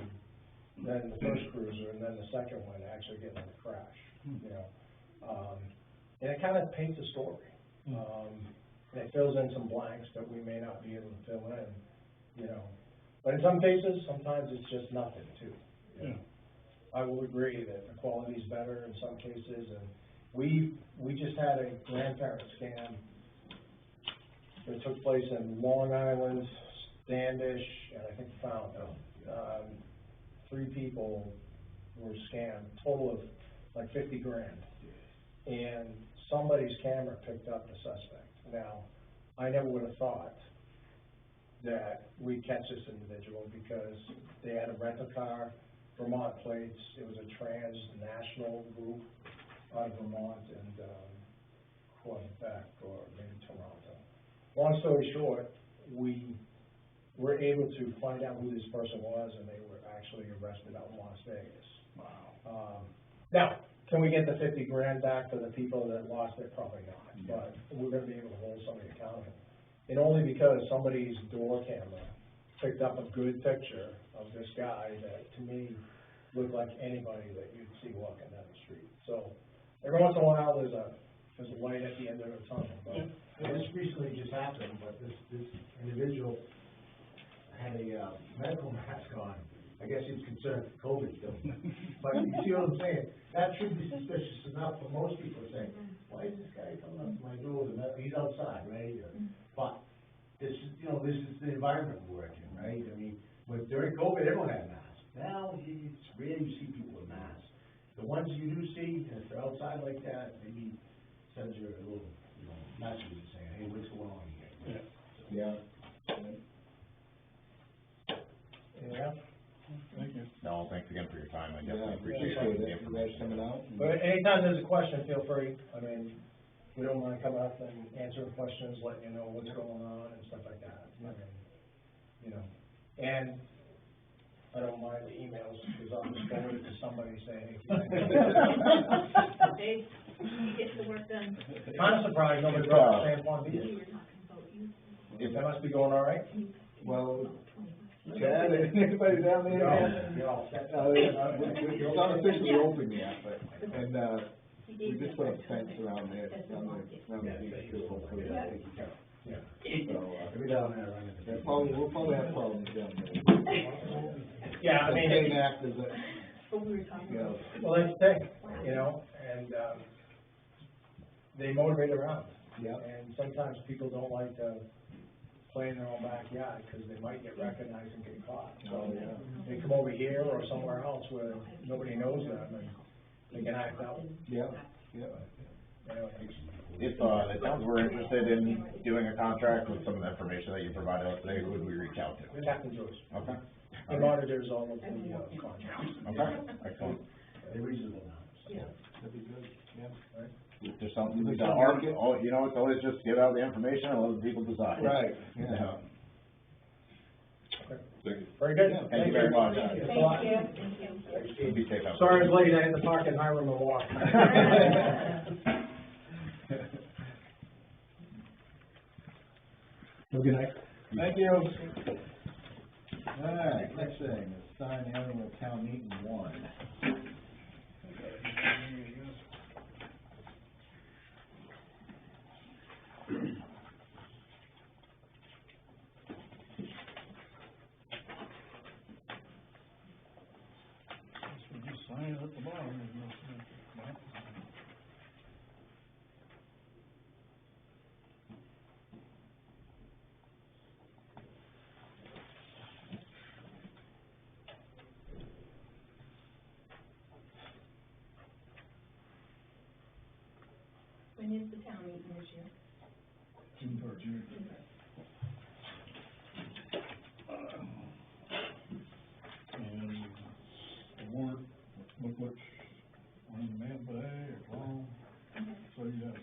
then the first cruiser, and then the second one actually getting in a crash, you know? And it kind of paints a story. And it fills in some blanks that we may not be able to fill in, you know? But in some cases, sometimes it's just nothing too. You know? I will agree that the quality's better in some cases, and we just had a grandparent scam that took place in Long Island, Standish, and I think Fountain. 3 people were scammed, total of like 50 grand. And somebody's camera picked up the suspect. Now, I never would have thought that we'd catch this individual because they had a rental car, Vermont plates, it was a transnational group out of Vermont and, Quebec or maybe Toronto. Long story short, we were able to find out who this person was, and they were actually arrested out in Las Vegas. Wow. Now, can we get the 50 grand back for the people that lost it? Probably not, but we're gonna be able to hold somebody accountable. And only because somebody's door camera picked up a good picture of this guy that, to me, looked like anybody that you'd see walking down the street. So, every once in a while, there's a light at the end of the tunnel, but. This recently just happened, but this individual had a medical mask on. I guess he was concerned for COVID still. But you see what I'm saying? That should be suspicious enough for most people to say, why is this guy coming up to my door with a mask? He's outside, right? But this is, you know, this is the environment we're working in, right? I mean, during COVID, everyone had masks. Now, it's rare you see people with masks. The ones you do see, and if they're outside like that, maybe send you a little, you know, message saying, hey, what's going on here? Yeah. Yeah. thank you. No, thanks again for your time, I definitely Yeah, appreciate appreciate the it. information. Coming out. But anytime there's a question, feel free. I mean, we don't mind coming up and answering questions, letting you know what's going on and stuff like that. I mean, you know, and I don't mind the emails, because I'll just forward it to somebody saying, Dave, he gets the work done. kind of surprised nobody brought the San Juan We Beach. were talking about you. That must be going all right? Well, Chad, anybody down there? It's not officially open yet, but, and, we just put a fence around there, around the beach, too, hopefully that'll take care of it. Yeah. So, We'll be down there running. we'll probably have problems down there. Yeah, I mean, The same act as, But we were talking you know, about. well, that's the thing, you know, and, they motivate around. yeah. And sometimes people don't like to play in their own backyard, because they might get recognized and get caught. So, they come over here or somewhere else where nobody knows them, and they can act out. Yeah, yeah. Anyway. If, the towns were interested in doing a contract with some of the information that you provided us today, who would we reach out to? Captain Joyce. Okay, He monitors all of the, contracts. okay, excellent. They're reasonable now. Yeah. That'd be good, yeah. If there's something we can argue, oh, you know, it's always just give out the information and let the people decide. Right, Yeah. Very good. Thank you very much. Thank you. Thanks, Steve. Be safe out there. Sorry I was late, I had to park in Hiram and walk. Have a good night. Thank you. All right, next thing, is sign annual town meeting one. So just sign it at the bottom, there's no signature. When is the town meeting this year? June first. And the warrant booklets are in the mail today or tomorrow, so you have to.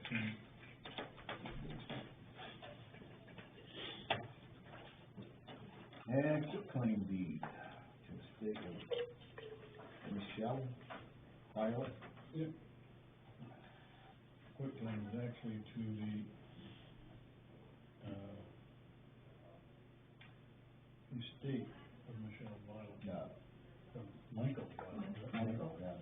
And quitclaim deed to the state of Michelle Violet. Yep. Quitclaim is actually to the estate of Michelle Violet. Yeah. Michael Violet. Michael, yeah, Michael.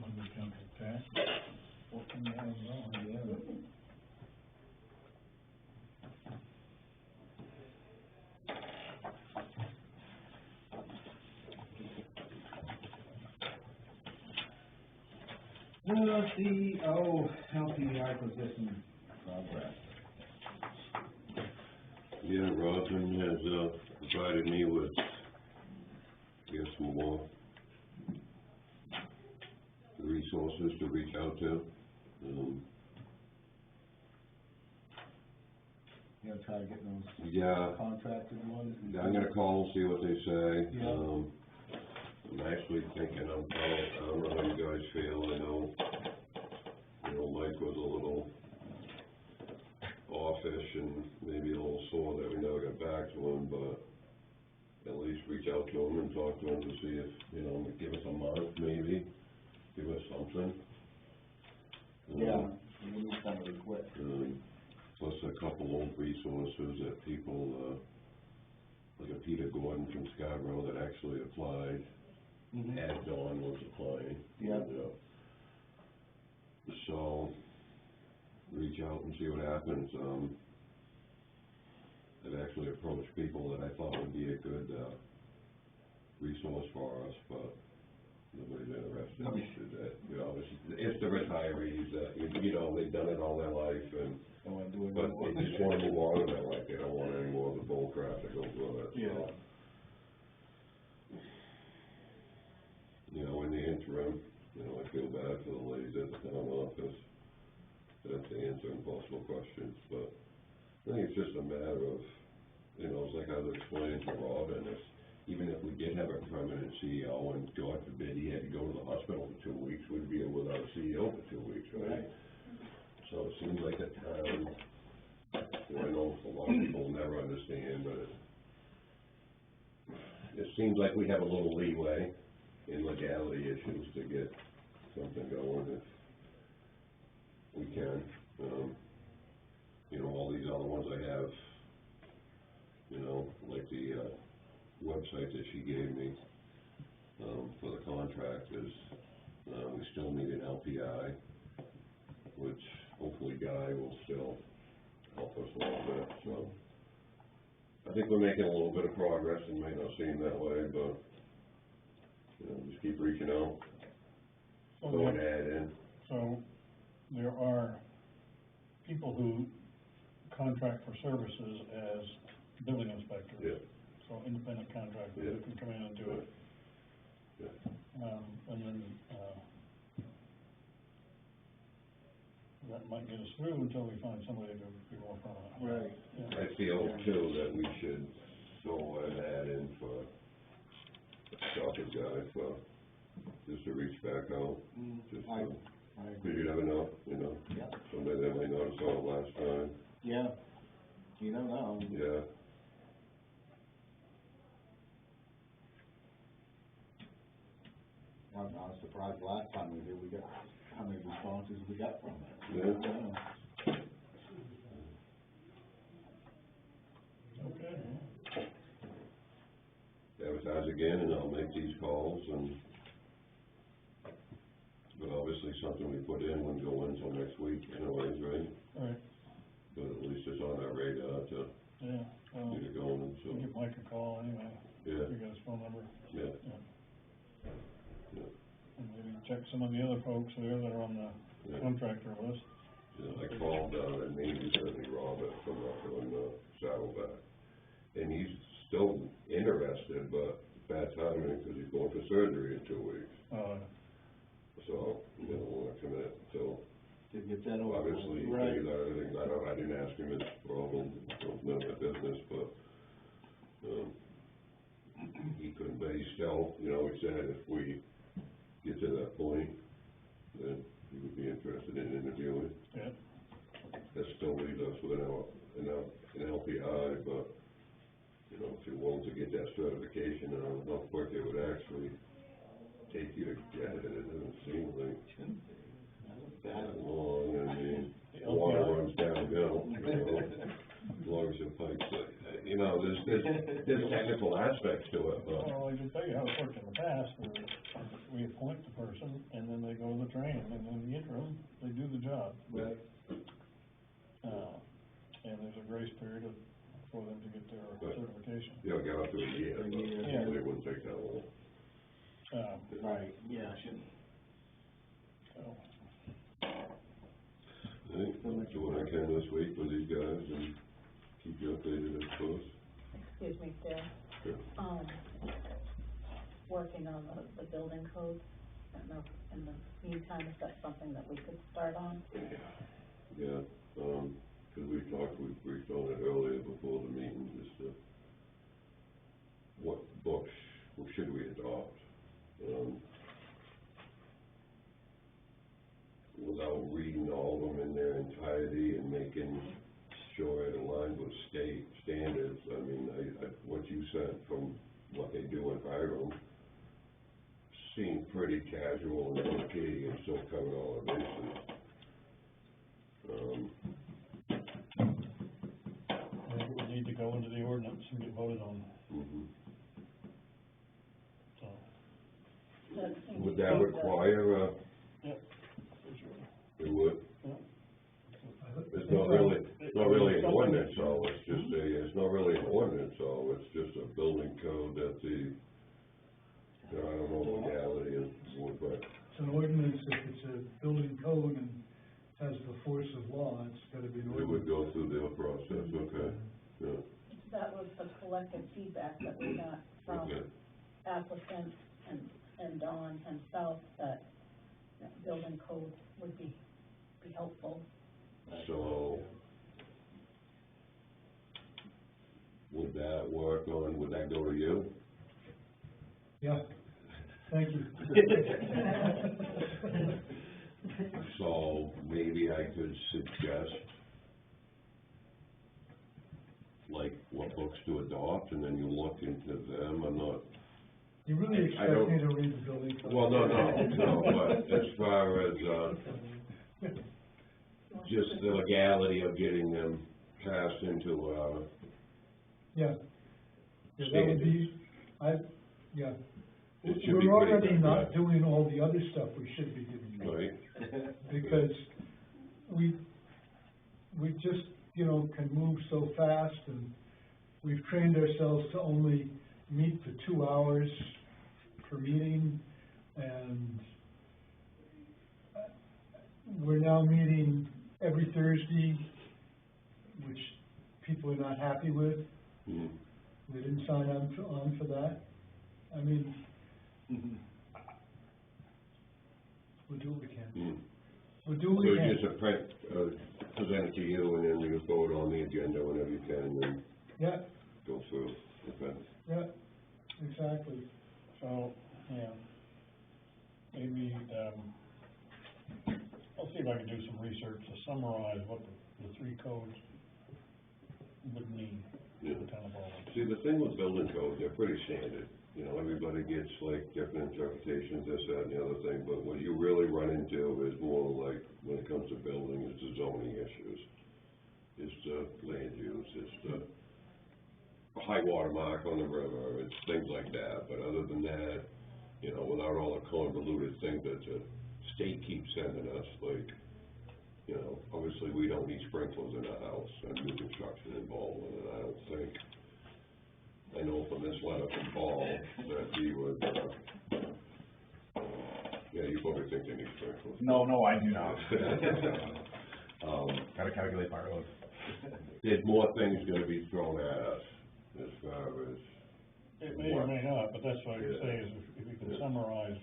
Under council tax, $14,000. Yeah. CEO LPR acquisition progress. Yeah, Robin has, provided me with, I guess, more resources to reach out to. You know, try to get those Yeah, contracted ones. I'm gonna call and see what they say. Yeah. I'm actually thinking, I don't know how you guys feel, I know, Mike was a little offish and maybe a little sore that we never got back to him, but at least reach out to him and talk to him to see if, give us a month maybe, give us something. Yeah, we need somebody quick. Plus a couple old resources that people, like a Peter Gordon from Scarborough that actually applied, as Dawn was applying. Yeah. So, reach out and see what happens. I've actually approached people that I thought would be a good, resource for us, but nobody's interested. It's the retirees that, they've done it all their life and, but they just wanna move on in their life, they don't want any more of the bull crap that goes with it, so. In the interim, I feel bad for the ladies at the town office that have to answer impossible questions, but I think it's just a matter of, it's like I was explaining to Robin, even if we did have a permanent CEO and God forbid he had to go to the hospital for 2 weeks, we'd be without a CEO for 2 weeks, right? So it seems like a town, I know a lot of people never understand, but it seems like we have a little leeway in legality issues to get something going if we can. All these other ones I have, like the, website that she gave me, for the contractors, we still need an LPI, which hopefully Guy will still help us a little bit, so. I think we're making a little bit of progress, it may not seem that way, but, just keep reaching out, go and add in. So, there are people who contract for services as building inspectors. Yeah. So independent contractors who can come in and do it. Yeah. And then, that might get us through until we find somebody to be more prominent. Right. Yeah. I feel too that we should go and add in for Shopper's guy for, just to reach back out, just to, cause you never know, you know? Yeah. Somebody that may not have saw it last time, Yeah, you don't know. yeah. I was surprised last time we did, we got, how many responses we got from it. Yeah. Okay. Advertise again, and I'll make these calls, and, but obviously something we put in wouldn't go until next week anyways, right? Right, But at least it's on our radar to yeah, get it going, so, give Mike a call anyway, yeah, you got his phone number, yeah, yeah. yeah. And maybe check some of the other folks there that are on the Yeah. contractor list. Yeah, I called, and maybe certainly Robert from up on, Saddleback, and he's still interested, but bad timing, because he's going for surgery in 2 weeks. So, you don't wanna commit till, To get that over. obviously, Right. I didn't ask him his problem, it's none of my business, but, he couldn't, but he's still, you know, he said if we get to that point, then he would be interested in interviewing. Yeah. That still leaves us with an LPI, but, you know, if you're willing to get that certification, I don't know how quick it would actually take you to get it, it doesn't seem like that long, I mean, the water runs downhill, you know, as long as your pipes, you know, there's technical aspects to it, but, Well, I can tell you how it worked in the past, where we appoint the person, and then they go to the training, and in the interim, they do the job. Right. And there's a grace period for them to get their certification. you know, get up to a year, but Yeah. usually it wouldn't take that long. Right, yeah, shouldn't. So, Hey, I'll do what I can this week with these guys and keep you updated as close. Excuse me, Dale. Sure. Working on the building code, I don't know, in the meantime, is that something that we could start on? Yeah, cause we briefed on it earlier before the meeting, just, what books should we adopt? Without reading all of them in their entirety and making sure it aligns with state standards, I mean, what you sent from what they do in Hiram seemed pretty casual and okay, and still covered all our bases. I think we need to go into the ordinance and get voted on, Mhm. so, That seems Would to that be the- require, yep, for sure. it would? Yeah. It's not really an ordinance, so it's just it's not really an ordinance, so it's just a building code that I don't know the legality of, but, It's an ordinance, if it's a building code and has the force of law, it's gotta be an it would ordinance. go through their process, okay, yeah, That was the collective feedback that we got from okay. applicants and Don himself, that building code would be helpful. So, would that would that go to you? Yeah, thank you. So, maybe I could suggest, like, what books to adopt, and then you look into them, I'm not, You really I expect don't- me to read the building code? well, no, but as far as, just the legality of getting them passed into, Yeah. Yeah, that would be, yeah. it should be We're pretty already good, not right? doing all the other stuff we should be doing. Right, Because we just, can move so fast, and we've trained ourselves to only meet for 2 hours per meeting, and we're now meeting every Thursday, which people are not happy with. mm, They didn't sign on for that. I mean, we'll do what we can. mm. We'll do what So we can. just a print, present it to you, and then we just vote on the agenda whenever you can, and Yeah, go through, okay? yeah, exactly. So, yeah, maybe, I'll see if I can do some research to summarize what the three codes would mean Yeah. to town of Albany. See, the thing with building codes, they're pretty standard, you know, everybody gets like different interpretations, this, that, and the other thing, but what you really run into is more like, when it comes to building, is the zoning issues. It's the land use, it's the high water mark on the river, it's things like that, but other than that, you know, without all the convoluted things that the state keeps sending us, like, you know, obviously, we don't need sprinklers in our house, and new construction involved in it, I don't think. I know from this letter from Paul that he would, yeah, you probably think they need sprinklers. No, I do not. Um, Gotta calculate my road. there's more things gonna be thrown at us as far as, It may or may not, but that's what I Yeah. say, is if you can Yeah. summarize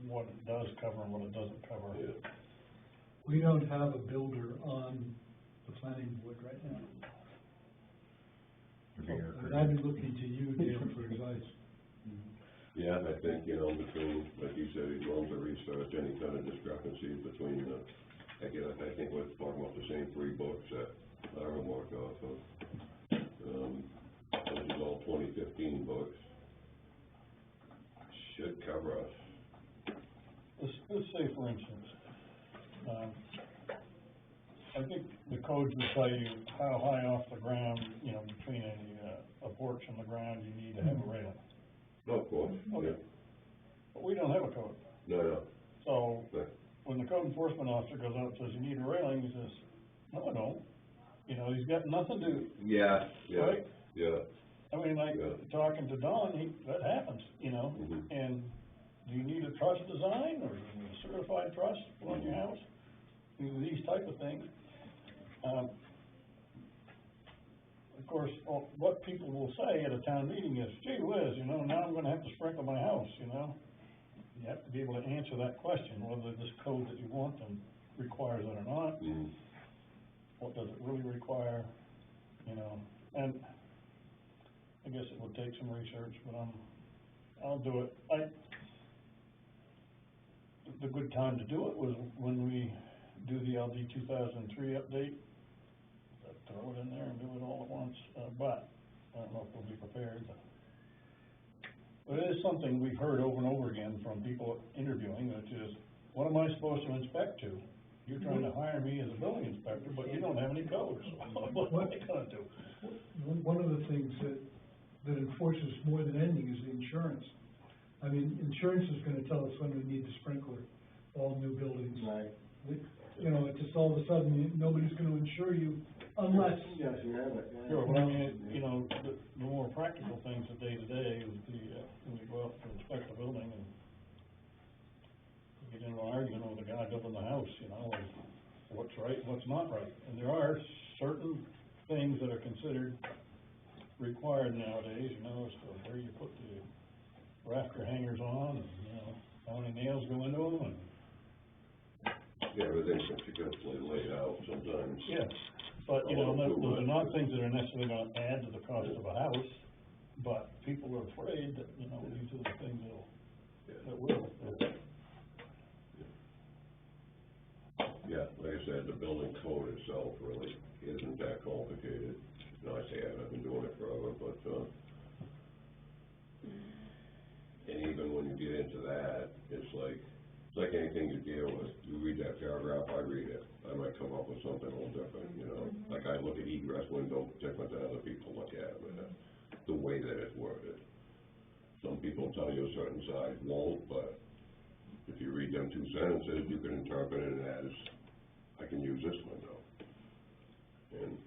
what it does cover and what it doesn't cover. yeah, We don't have a builder on the planning board right now. And I'd be looking to you, Dale, for advice. yeah, I think, you know, between, like you said, he's willing to research any kind of discrepancies between the, I think we're talking about the same three books that Lara worked off of. Which is all 2015 books. Should cover us. Let's say, for instance, I think the codes would tell you how high off the ground, you know, between a porch and the ground, you need to have a railing. No, of course, yeah, Okay. But we don't have a code. no, So, but, when the code enforcement officer goes out and says, you need a railing, he says, no, I don't. You know, he's got nothing to, yeah, yeah, right? yeah, I mean, like, Yeah. talking to Don, that happens, you know? Mhm. And do you need a truss design, or do you need a certified truss on your house? These type of things. Of course, what people will say at a town meeting is, gee whiz, you know, now I'm gonna have to sprinkle my house, you know? You have to be able to answer that question, whether this code that you want them requires it or not. mm, What does it really require, you know? And I guess it would take some research, but I'll do it. The good time to do it was when we do the LD 2003 update. Throw it in there and do it all at once, but I don't know if we'll be prepared. But it is something we've heard over and over again from people interviewing, which is, what am I supposed to inspect to? You're trying to hire me as a building inspector, but you don't have any codes. What am I gonna do? One of the things that enforces more than anything is the insurance. I mean, insurance is gonna tell us when we need to sprinkler all new buildings. Right. You know, it's just all of a sudden, nobody's gonna insure you unless, Yes, you have it, yeah. Sure, but I mean, you know, the more practical things of day to day is when you go out to inspect the building and you get into an argument with the guy building the house, you know, like, what's right, what's not right. And there are certain things that are considered required nowadays, you know, as to where you put the rafter hangers on, and, you know, how many nails go into them, and, yeah, everything's particularly laid out sometimes. yeah. But, you know, those are not things that are necessarily gonna add to the cost of a house, but people are afraid that, you know, these are the things that will. Yeah, like I said, the building code itself really isn't that complicated. You know, I say I've been doing it forever, but, and even when you get into that, it's like anything you deal with, you read that paragraph, I read it, I might come up with something a little different, you know? Like I look at egress window different than other people look at it, the way that it's worded. Some people tell you a certain side won't, but if you read them two sentences, you can interpret it as, I can use this window. And,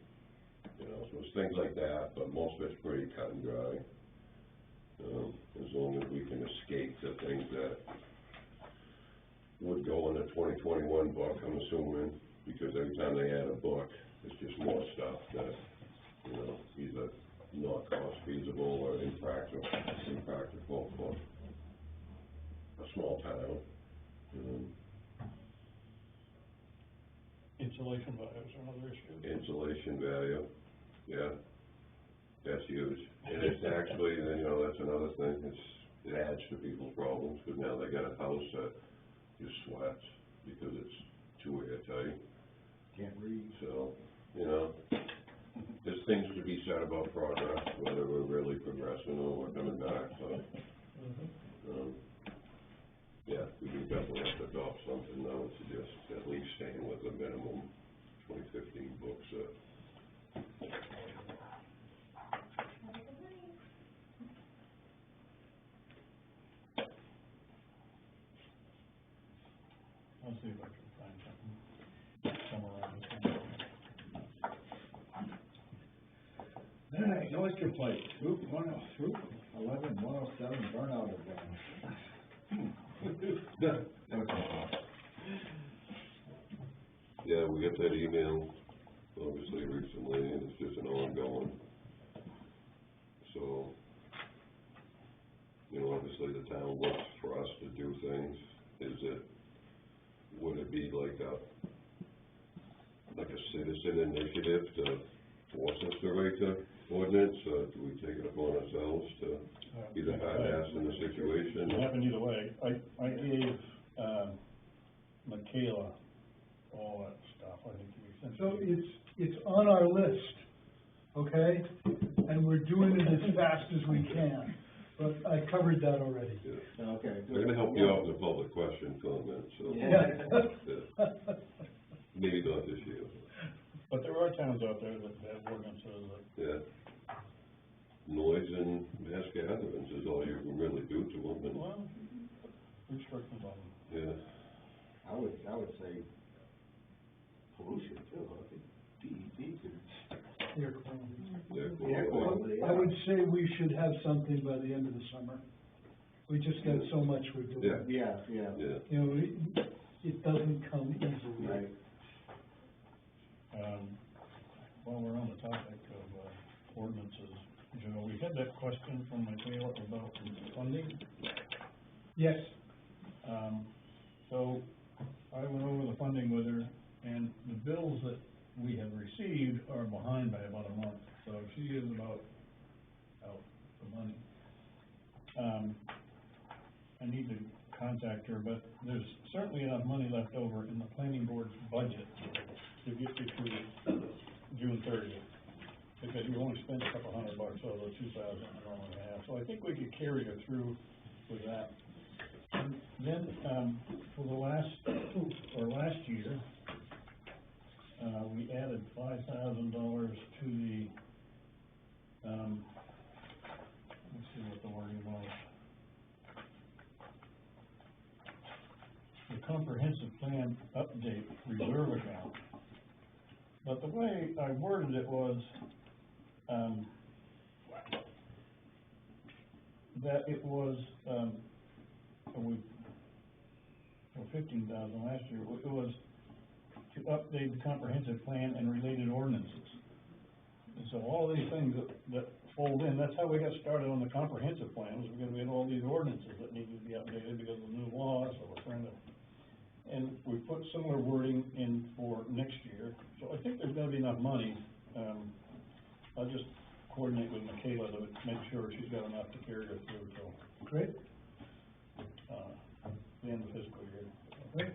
you know, so it's things like that, but most of it's pretty cut and dry. As long as we can escape the things that would go in the 2021 book, I'm assuming, because every time they add a book, it's just more stuff that, you know, either not cost feasible or impractical for a small town. Insulation values are another issue. Insulation value, yeah, that's huge. And it's actually, you know, that's another thing, it adds to people's problems, because now they got a house that just sweats because it's too airtight. Can't read. So, you know, there's things to be said about progress, whether we're really progressing or we're coming back, so. Yeah, we do definitely have to adopt something now, to just at least staying with a minimum 2015 books, I'll see if I can find something somewhere around this. All right, noise complaint, Troop 107 burnout again. Yeah, we got that email, obviously recently, and it's just an ongoing. So, you know, obviously the town looks for us to do things. Would it be like a citizen initiative to force us to write the ordinance, or do we take it upon ourselves to be the hard ass in the situation? It happened either way. I gave, Michaela all that stuff, I think you sent. So it's on our list, okay? And we're doing it as fast as we can, but I covered that already. Yeah. Okay. We're gonna help you out with the public question comment, so. Yeah. Maybe not this year. But there are towns out there that have ordinances that. Yeah. Noise and mass gatherings is all you can really do to them, and, Well, restrictions on them. yeah. I would say pollution too, I think DEP could. Air quality. Yeah, cool. I would say we should have something by the end of the summer. We just got so much we're doing. Yeah. Yeah. You know, it doesn't come easily. Right. While we're on the topic of, ordinances, Joe, we had that question from Michaela about funding. Yes. So I went over the funding with her, and the bills that we have received are behind by about a month, so she is about out the money. I need to contact her, but there's certainly enough money left over in the planning board's budget to get you through June 30th, because you only spent a couple $100 out of the 2,000 you only have, so I think we could carry her through with that. And then, for the last year, we added $5,000 to the, let's see what the wording was. The comprehensive plan update reserve account. But the way I worded it was, that it was, for 15,000 last year, it was to update the comprehensive plan and related ordinances. And so all these things that fold in, that's how we got started on the comprehensive plan, was because we had all these ordinances that needed to be updated because of new laws, so we're trying to, and we put similar wording in for next year. So I think there's gonna be enough money. I'll just coordinate with Michaela to make sure she's got enough to carry her through till, Great. the end of fiscal year. Great.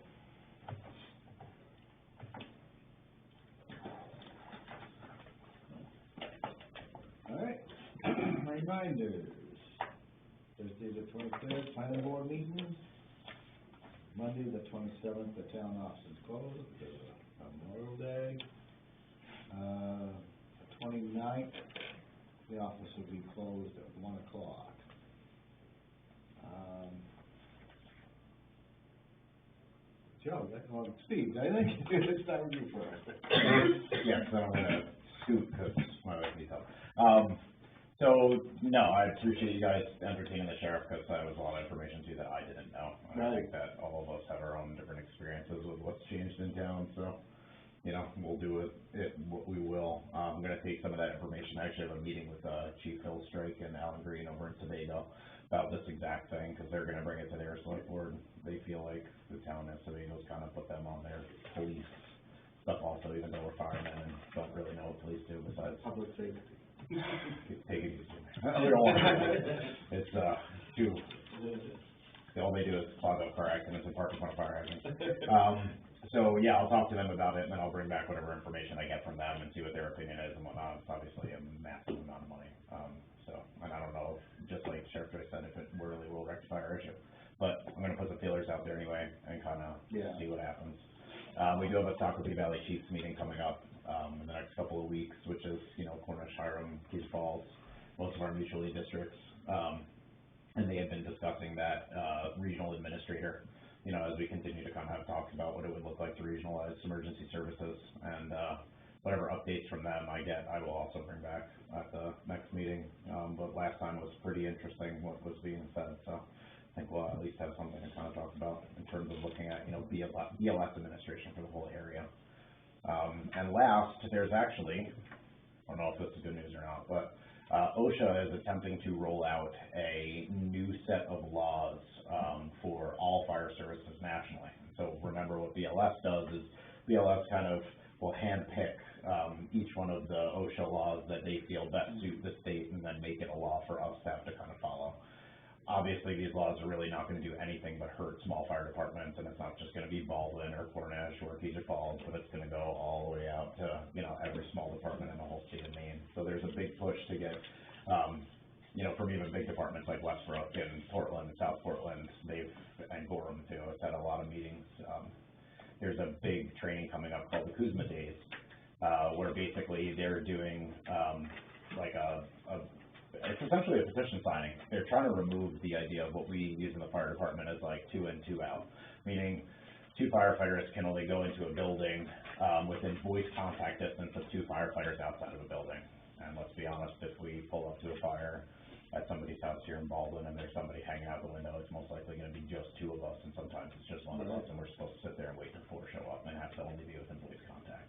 All right, reminders, Thursday the 23rd, planning board meeting, Monday the 27th, the town office is closed, Memorial Day. The 29th, the office will be closed at 1 o'clock. Joe, Steve, I think, let's start with you first. Yeah, so I'm gonna scoot, because my wife needs help. So, no, I appreciate you guys entertaining the sheriff, because that was a lot of information too that I didn't know. And I think that all of us have our own different experiences with what's changed in town, so, you know, we'll do what we will. I'm gonna take some of that information. I actually have a meeting with, Chief Hillstrike and Alan Green over in Sebago about this exact thing, because they're gonna bring it to their select board. They feel like the town of Sebago's kind of put them on their police stuff also, even though we're firemen and don't really know what police do besides Public safety. take it easy. We don't want to. It's, too, all they do is cause up car accidents and park in front of fire hydrants. So, yeah, I'll talk to them about it, and then I'll bring back whatever information I get from them and see what their opinion is and whatnot. It's obviously a massive amount of money. And I don't know, just like Sheriff Joyce said, if it really will rectify our issue. But I'm gonna put the feelers out there anyway and kinda see what happens. We do have a Saukopee Valley Chiefs meeting coming up, in the next couple of weeks, which is, Cornish, Hiram, Cedar Falls, most of our mutual aid districts. And they have been discussing that, regional administrator, as we continue to kind of have talks about what it would look like to regionalize emergency services, and, whatever updates from them I get, I will also bring back at the next meeting. But last time was pretty interesting what was being said, so I think we'll at least have something to kind of talk about in terms of looking at, BLS administration for the whole area. And last, there's actually, I don't know if this is good news or not, but OSHA is attempting to roll out a new set of laws for all fire services nationally. So remember what BLS does is BLS kind of will handpick each one of the OSHA laws that they feel best suit the state and then make it a law for us to have to kind of follow. Obviously, these laws are really not going to do anything but hurt small fire departments, and it's not just going to be Baldwin or Cornish or Cedar Falls, but it's going to go all the way out to, every small department in the whole state of Maine. So there's a big push to get, from even big departments like Westbrook and Portland, South Portland, and Gorham too, it's had a lot of meetings. There's a big training coming up called the Kuzma Days, where basically they're doing, it's essentially a petition signing. They're trying to remove the idea of what we use in the fire department as like 2 in, 2 out, meaning 2 firefighters can only go into a building within voice contact distance of 2 firefighters outside of a building. And let's be honest, if we pull up to a fire at somebody's house here in Baldwin and there's somebody hanging out the window, it's most likely going to be just 2 of us, and sometimes it's just 1 of us, and we're supposed to sit there and wait for 4 to show up and have to only be within voice contact.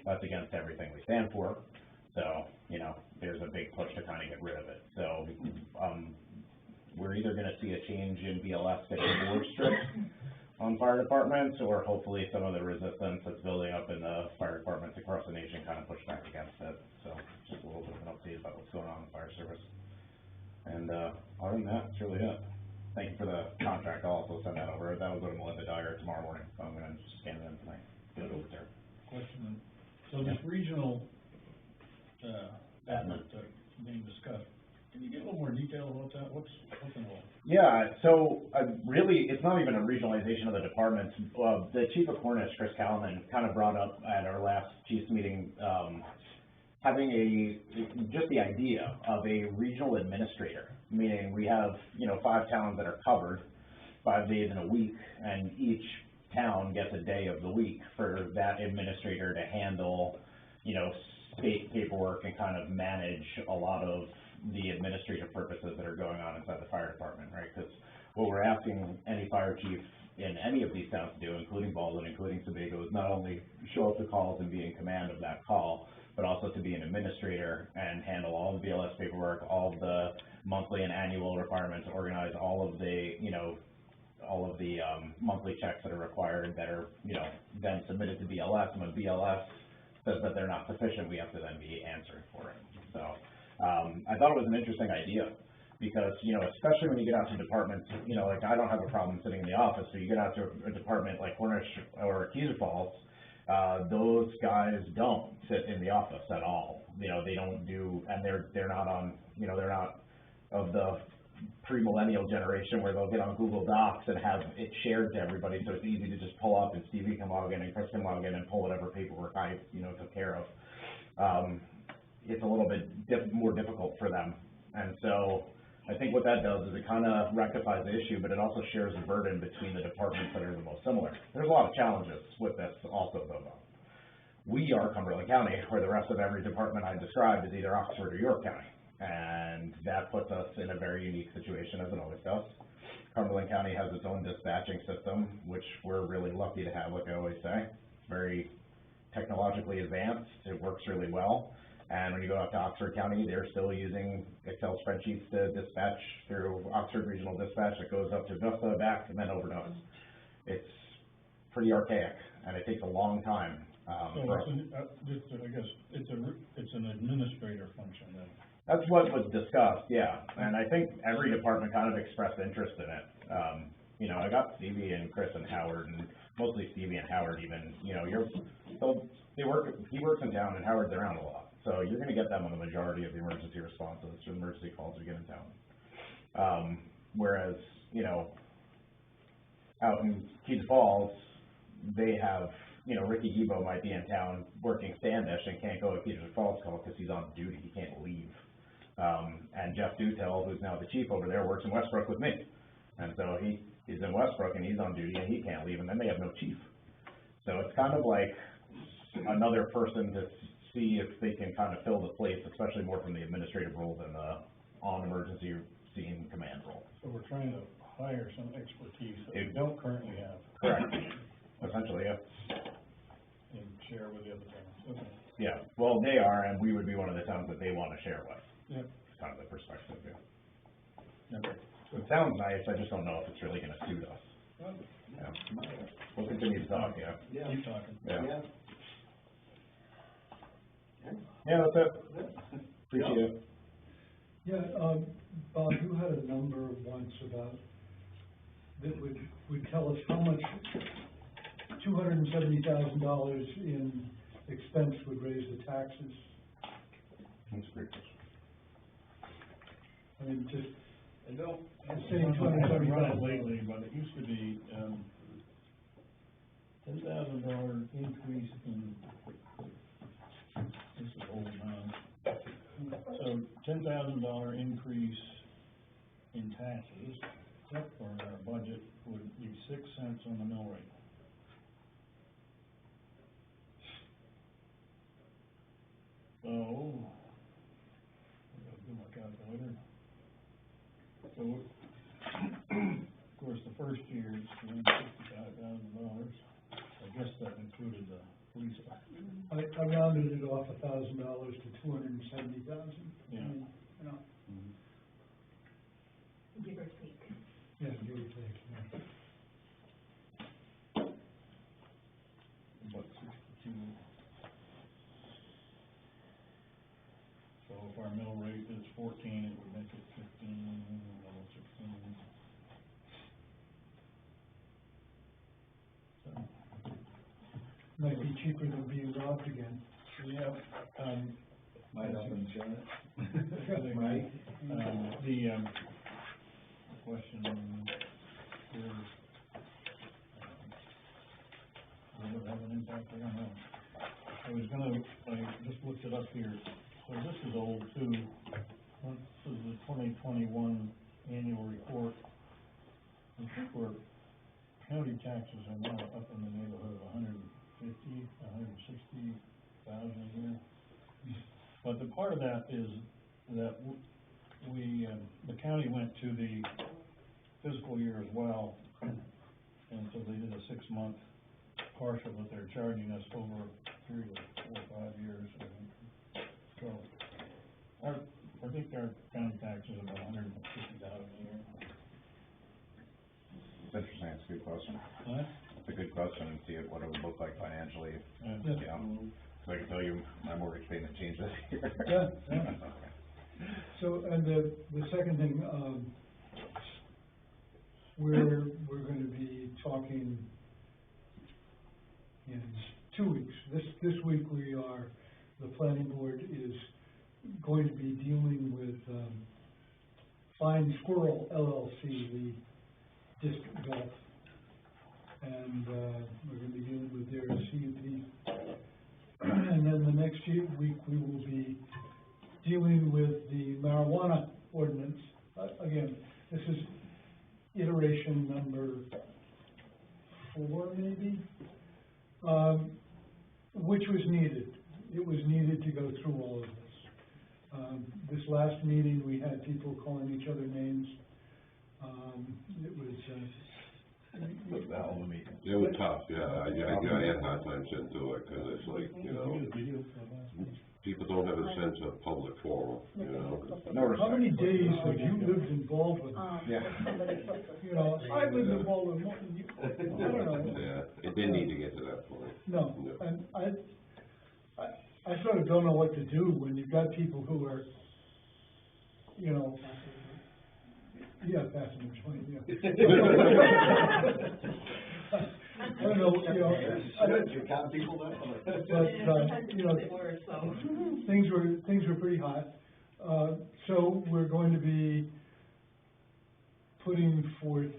That's against everything we stand for. So, there's a big push to kind of get rid of it. So, we're either going to see a change in BLS getting more strict on fire departments, or hopefully some of the resistance that's building up in the fire departments across the nation kind of push back against it. So, just a little bit of an update about what's going on in the fire service. And, other than that, that's really it. Thank you for the contract. I'll also send that over. That will go to Melinda Dyer tomorrow morning, so I'm going to just scan it in tonight, get it over there. Question, so this regional, effort that's being discussed, can you get a little more detail about that? What's involved? Yeah, so really, it's not even a regionalization of the departments. The chief of Cornish, Chris Callahan, kind of brought up at our last chiefs meeting, having just the idea of a regional administrator, meaning we have, 5 towns that are covered 5 days in a week, and each town gets a day of the week for that administrator to handle, state paperwork and kind of manage a lot of the administrative purposes that are going on inside the fire department, right? Because what we're asking any fire chief in any of these towns to do, including Baldwin, including Sebago, is not only show up to calls and be in command of that call, but also to be an administrator and handle all the BLS paperwork, all of the monthly and annual requirements, organize all of the, monthly checks that are required that are, then submitted to BLS, and when BLS says that they're not sufficient, we have to then be answering for it. So, I thought it was an interesting idea, because, especially when you get out to departments, I don't have a problem sitting in the office, but you get out to a department like Cornish or Cedar Falls, those guys don't sit in the office at all. They don't do, and they're not on, they're not of the pre-millennial generation where they'll get on Google Docs and have it shared to everybody, so it's easy to just pull up and Stevie can log in and Chris can log in and pull whatever paperwork I, took care of. It's a little bit more difficult for them, and so I think what that does is it kind of rectifies the issue, but it also shares the burden between the departments that are the most similar. There's a lot of challenges with this also, though. We are Cumberland County, where the rest of every department I described is either Oxford or York County, and that puts us in a very unique situation, as it always does. Cumberland County has its own dispatching system, which we're really lucky to have, like I always say. It's very technologically advanced, it works really well. And when you go out to Oxford County, they're still using Excel spreadsheets to dispatch through Oxford Regional Dispatch. It goes up to Vista, back, and then over to us. It's pretty archaic, and it takes a long time So for- it's I guess, it's an administrator function then. That's what was discussed, yeah, and I think every department kind of expressed interest in it. You know, I got Stevie and Chris and Howard, and mostly Stevie and Howard even, you know, he works in town and Howard's around a lot, so you're gonna get them on the majority of the emergency responses to emergency calls we get in town. Whereas, you know, out in Keys Falls, they have, you know, Ricky Ebo might be in town working Standish and can't go to Keys Falls call because he's on duty, he can't leave. And Jeff Dutel, who's now the chief over there, works in Westbrook with me. And so he's in Westbrook and he's on duty and he can't leave, and then they have no chief. So it's kind of like another person to see if they can kind of fill the place, especially more from the administrative role than the on-emergency scene command role. So we're trying to hire some expertise that we don't currently have. Correct. Essentially, yeah. And share with the other towns. Okay. Yeah, well, they are, and we would be one of the towns that they want to share with. Yep. It's kind of the perspective, yeah. Okay. So it sounds nice, I just don't know if it's really gonna suit us. Well, Yeah. We'll continue to talk, yeah. keep talking. Yeah. Yeah, that's it. Appreciate it. Yeah, Bob, you had a number once about, that would tell us how much $270,000 in expense would raise the taxes. That's a great question. I mean, just, I don't, saying I haven't run it 270,000. lately, but it used to be, $10,000 increase in, this is old now. So $10,000 increase in taxes for our budget would be 6 cents on the mill rate. So, I gotta do my calculator. So, of course, the first year is $265,000. I guess that included the police. I rounded it off $1,000 to $270,000. Yeah. You know, Give or take. yeah, give or take, yeah. About 62. So if our mill rate is 14, it would make it 15, 16. So, Might be cheaper than being robbed again. yeah, Might have insurance. Right. The question is, will it have an impact? I don't know. I just looked it up here. So this is old too. This is the 2021 annual report. I think county taxes are now up in the neighborhood of 150, 160,000 a year. But the part of that is that the county went to the fiscal year as well, and so they did a 6-month partial that they're charging us over a period of 4 or 5 years. So, I think our county tax is about 150,000 a year. It's interesting, it's a good question. Huh? It's a good question, and see what it would look like financially, Yeah. you know. So I can tell you, my mortgage payment changed this year. Yeah, yeah. Okay. So, and the second thing, we're gonna be talking in 2 weeks. This week the planning board is going to be dealing with, Fine Squirrel LLC, the disc golf. And, we're gonna be dealing with their CUP. And then the next week, we will be dealing with the marijuana ordinance. Again, this is iteration number 4, maybe, which was needed. It was needed to go through all of this. This last meeting, we had people calling each other names. It was, It was a hell of a meeting. It was tough, yeah, I had a hard time sitting through it, 'cause it's like, you know, people don't have a sense of public forum, you know? No respect. how many days have you lived involved with, Yeah. you know, I've lived involved with more than you, I don't know. Yeah, it didn't need to get to that point. No, and I sort of don't know what to do when you've got people who are, you know, yeah, passing the joint, yeah. I don't know, you know, You count people there? but, you know, They were, so. things were pretty hot. So we're going to be putting forth,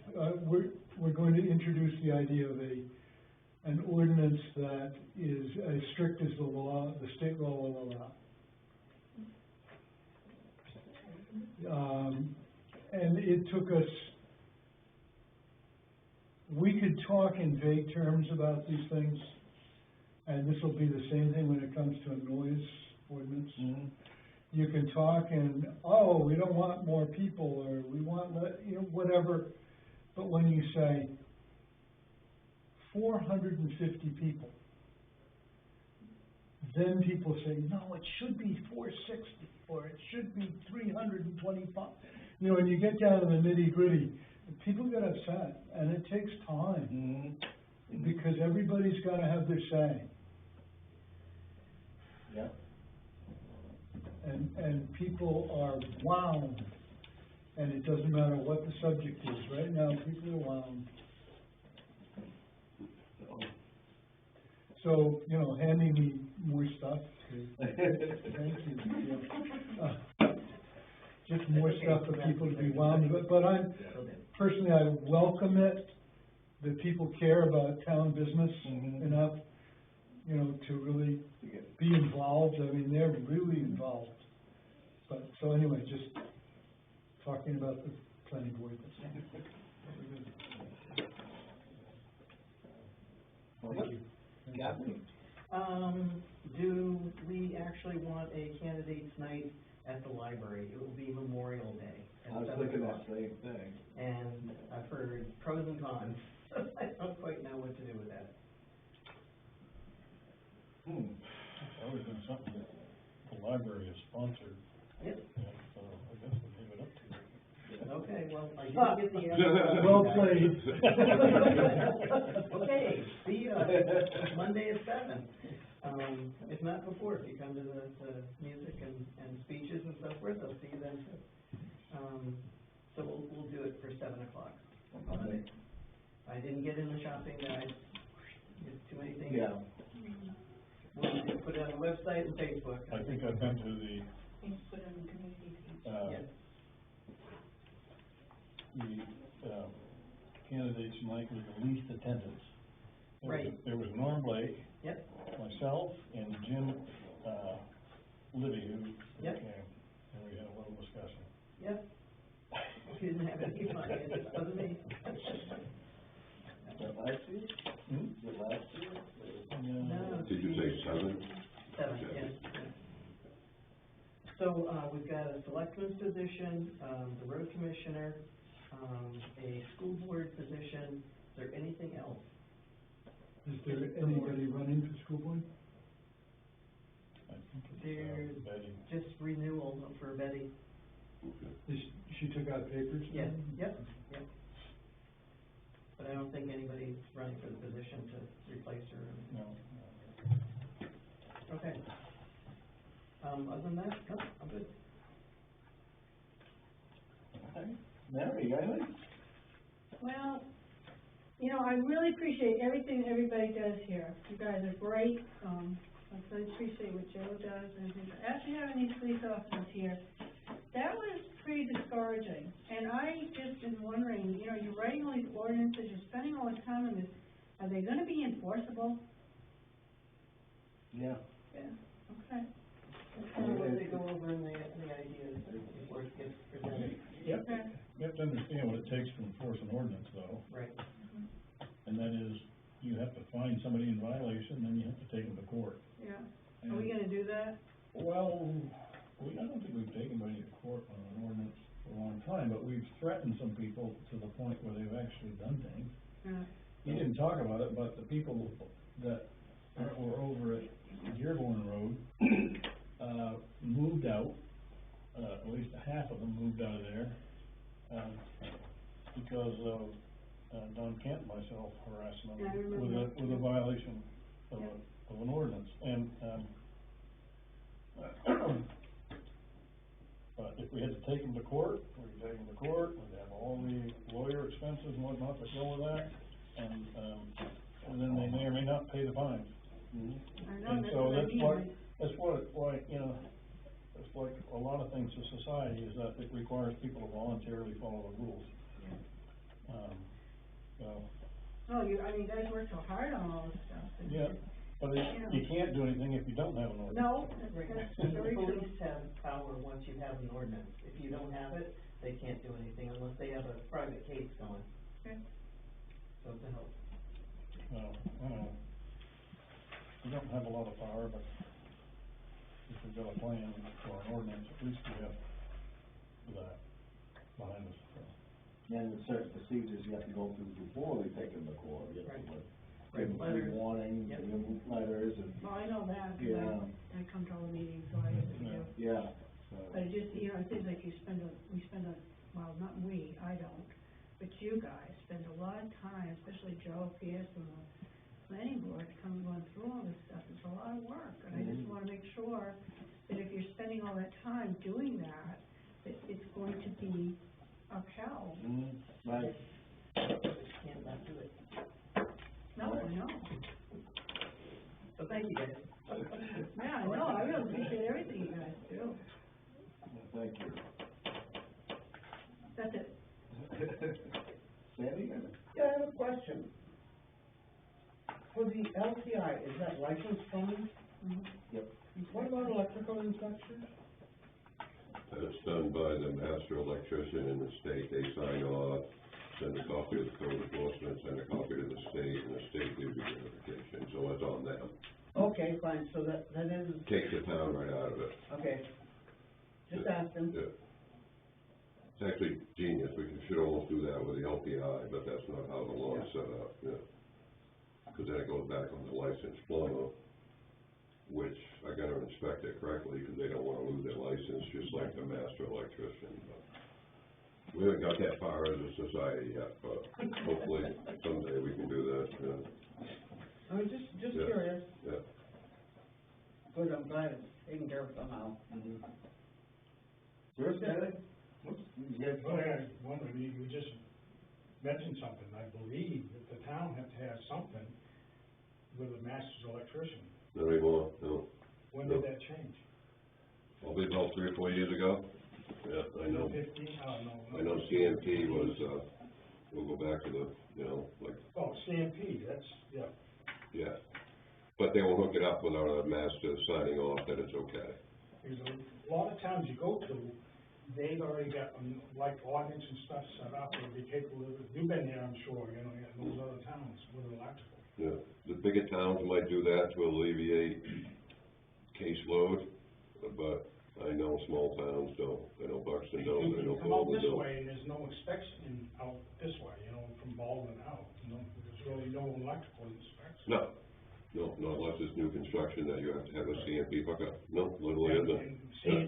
we're going to introduce the idea of an ordinance that is as strict as the law, the state law will allow. And it took us, we could talk in vague terms about these things, and this will be the same thing when it comes to a noise ordinance. Mhm. You can talk and, oh, we don't want more people, or we want, you know, whatever, but when you say 450 people, then people say, no, it should be 460, or it should be 325. You know, when you get down to the nitty-gritty, people get upset, and it takes time, because everybody's gotta have their say. Yeah. And people are wound, and it doesn't matter what the subject is. Right now, people are wound. So, you know, handing me more stuff. Thank you. Just more stuff for people to be wound, but I'm, personally, I welcome it, that people care about town business enough, you know, to really be involved. I mean, they're really involved. But, so anyway, just talking about the planning board. Thank you. Do we actually want a candidates night at the library? It will be Memorial Day. I was thinking that same thing. And I've heard pros and cons, I don't quite know what to do with that. It's always been something that the library has sponsored. Yep. And so I guess we'll leave it up to you. Okay, well, I didn't get the answer. Well played. Okay, see you Monday at 7. If not before, if you come to the music and speeches and so forth, I'll see you then too. So we'll do it for 7 o'clock on Monday. I didn't get in the shopping guide, there's too many things. Yeah. We'll just put it on the website and Facebook. I think I've been to the, Put it on the community page. Yes. the candidates night with the least attendance. Right. There was Norm Blake, Yep, myself, and Jim, Libby, who Yep. came, and we had a little discussion. yep. You didn't have any fun, it wasn't me. Last year? Was it last year? No. Did you say 7? 7, yes. So, we've got a selectman's position, the road commissioner, a school board position. Is there anything else? Is there anybody running for school board? I think There's it's, Betty. just renewal for Betty. She took out papers? Yes, yep. But I don't think anybody's running for the position to replace her. No. Okay. Other than that, no, I'm good. Okay. Mary, you got anything? Well, you know, I really appreciate everything everybody does here. You guys are great. I really appreciate what Joe does and everything. But after having these police officers here, that was pretty discouraging. And I just been wondering, you know, you're writing all these ordinances, you're spending all this time on this. Are they gonna be enforceable? Yeah. Yeah, okay. That's kind of what they go over in the ideas before it gets presented. Yep. Okay. You have to understand what it takes to enforce an ordinance, though, Right. and that is, you have to find somebody in violation, then you have to take them to court. Yeah. Are we gonna do that? Well, I don't think we've taken anybody to court on an ordinance for a long time, but we've threatened some people to the point where they've actually done things. Yeah. You didn't talk about it, but the people that were over at Dearborn Road, moved out, at least a half of them moved out of there, because of, Don Kent and myself harassing Yeah, I them remember. with a violation of Yeah. of an ordinance. And, But if we had to take them to court, we'd take them to court, we'd have all the lawyer expenses and whatnot that go with that, and then they may or may not pay the fines. I know, And that's so what I that's mean. why, you know, it's like a lot of things in society is that it requires people to voluntarily follow the rules. So, Oh, you guys work so hard on all this stuff. yeah, but you can't do anything if you don't have an ordinance. No, Right. that's The very true. police have power once you have an ordinance. If you don't have it, they can't do anything unless they have a private case going. Okay. So to help. No, we don't have a lot of power, but if we've got a plan or an ordinance, at least we have that behind us, so. And there's certain procedures you have to go through before they take them to court, you have to, Right. give them Letters. warning, Yep. give them letters and, Well, I know that, 'cause Yeah. I come to all the meetings, so I know what you do. yeah, But it just, it seems like we spend well, not we, I don't, but you guys spend a lot of time, especially Joe Pierce and the planning board, going through all this stuff. It's a lot of work, and I just wanna make sure that if you're spending all that time doing that, that it's going to be upheld. right. Can't not do it. No, I know. So thank you guys. Yeah, I know, I really appreciate everything you guys do. Thank you. That's it. Sandy? Yeah, I have a question. For the LTI, is that licensed plumbing? Yep. What about electrical inspection? That's done by the master electrician in the state. They sign off, send a copy to the code enforcement, send a copy to the state, and the state gives you verification, so it's on them. Okay, fine, so that is, Takes the town right out of it. okay. Just ask them. Yeah. It's actually genius, we should almost do that with the LPI, but that's not how the law is set up, yeah. Because then it goes back on the licensed plumber, which I gotta inspect it correctly, because they don't wanna lose their license, just like the master electrician, but we haven't got that far as a society yet, but hopefully someday we can do that, yeah. I was just Yeah. curious. Yeah. Good, I'm glad it's taken care of somehow. Bruce, Sandy? Well, I wonder, you just mentioned something, I believe that the town had to have something with a master's electrician. Not anymore, no. When did that change? Probably about 3 or 4 years ago. Yeah, I know. 15? Oh, no. I know CMP was, we'll go back to the, you know, like, Oh, CMP, that's, yeah. yeah. But they will hook it up without a master signing off that it's okay. There's a lot of towns you go to, they've already got, like, ordinance and stuff set up, and be capable of it. You've been there, I'm sure, you know, in those other towns with electrical. Yeah, the bigger towns might do that to alleviate caseload, but I know small towns don't. I know Buxton don't, I know You come out Baldwin this don't. way, and there's no inspection out this way, you know, from Baldwin out, you know, there's really no electrical inspection. No, not unless it's new construction that you have to have a CMP hookup. No, literally isn't. And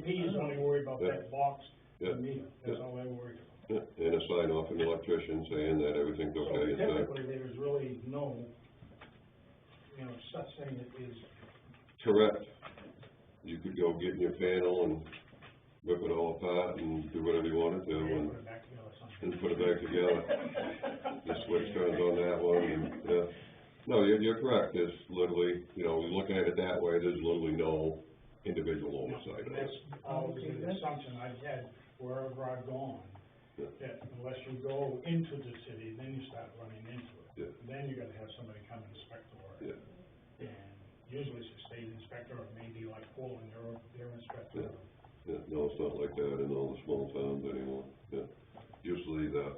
CMP is only worried about that box, Yeah. the meter, that's all they're worried about. Yeah, and a sign off from the electrician saying that everything's So okay. It's not- typically, there's really no, you know, such thing that is, Correct. You could go get in your panel and rip it all apart and do whatever you wanted to and, put it back together sometime. and put it back together. The switch turns on that one and, yeah. No, you're correct. There's literally, you know, looking at it that way, there's literally no individual oversight on That's it. always the assumption I've had wherever I've gone, Yeah. that unless you go into the city, then you start running into it. Yeah. Then you gotta have somebody come and inspect the work. Yeah. And usually it's a state inspector, or maybe like Portland, their inspector. Yeah, no, it's not like that in all the small towns anymore, yeah. Usually the,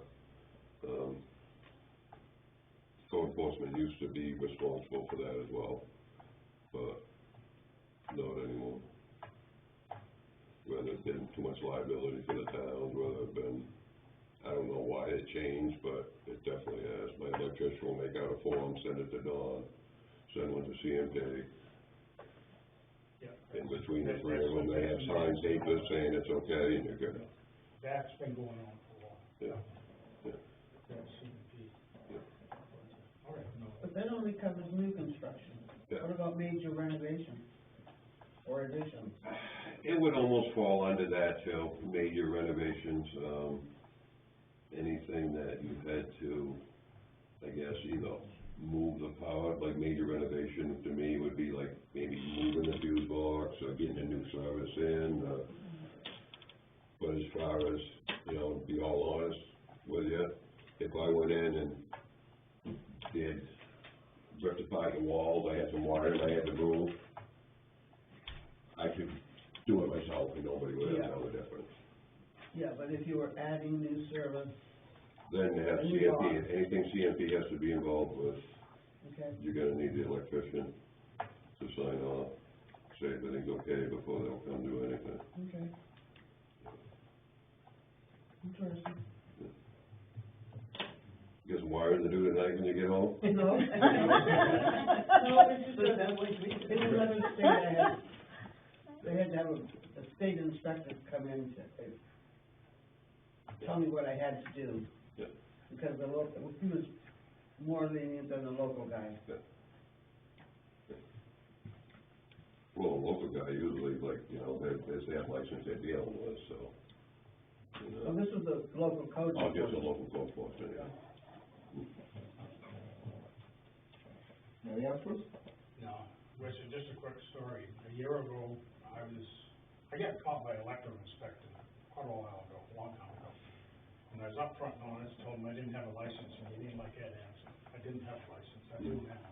code enforcement used to be responsible for that as well, but not anymore. Whether it's been too much liability for the towns, whether it's been, I don't know why it changed, but it definitely has. My electrician will make out a form, send it to Dawn, send one to CMK. Yeah. In between the three of them, they have signed papers saying it's okay, and you're good. That's been going on for a while. Yeah, yeah. That's CMP. Yeah. All right, no. But that only covers new construction. Yeah. What about major renovation? or additions? It would almost fall under that too, major renovations, anything that you had to, I guess, either move the power, like major renovation to me would be like maybe moving the fuse box or getting a new service in, but as far as, you know, to be all honest with you, if I went in and did rectify the walls, I had some wiring I had to move, I could do it myself and nobody would ever know the difference. Yeah, but if you were adding new service, Then they have CMP, anything CMP has to be involved with, okay, you're gonna need the electrician to sign off, say everything's okay before they'll come do anything. okay. Interesting. You got some wiring to do tonight when you get home? No. No, it's just that, in another state, they had to have a state inspector come in to tell me what I had to do. Yeah. Because he was more lenient than the local guy. Yeah. Well, a local guy usually, like, you know, they have license they're dealing with, so, you So know. this is the local code. I'll get the local code enforcement, yeah. Any answers? No, Richard, just a quick story. A year ago, I got caught by an electrical inspector quite a while ago, a long time ago. And I was up front notice, told him I didn't have a license, and he didn't like that answer. I didn't have a license, I do now.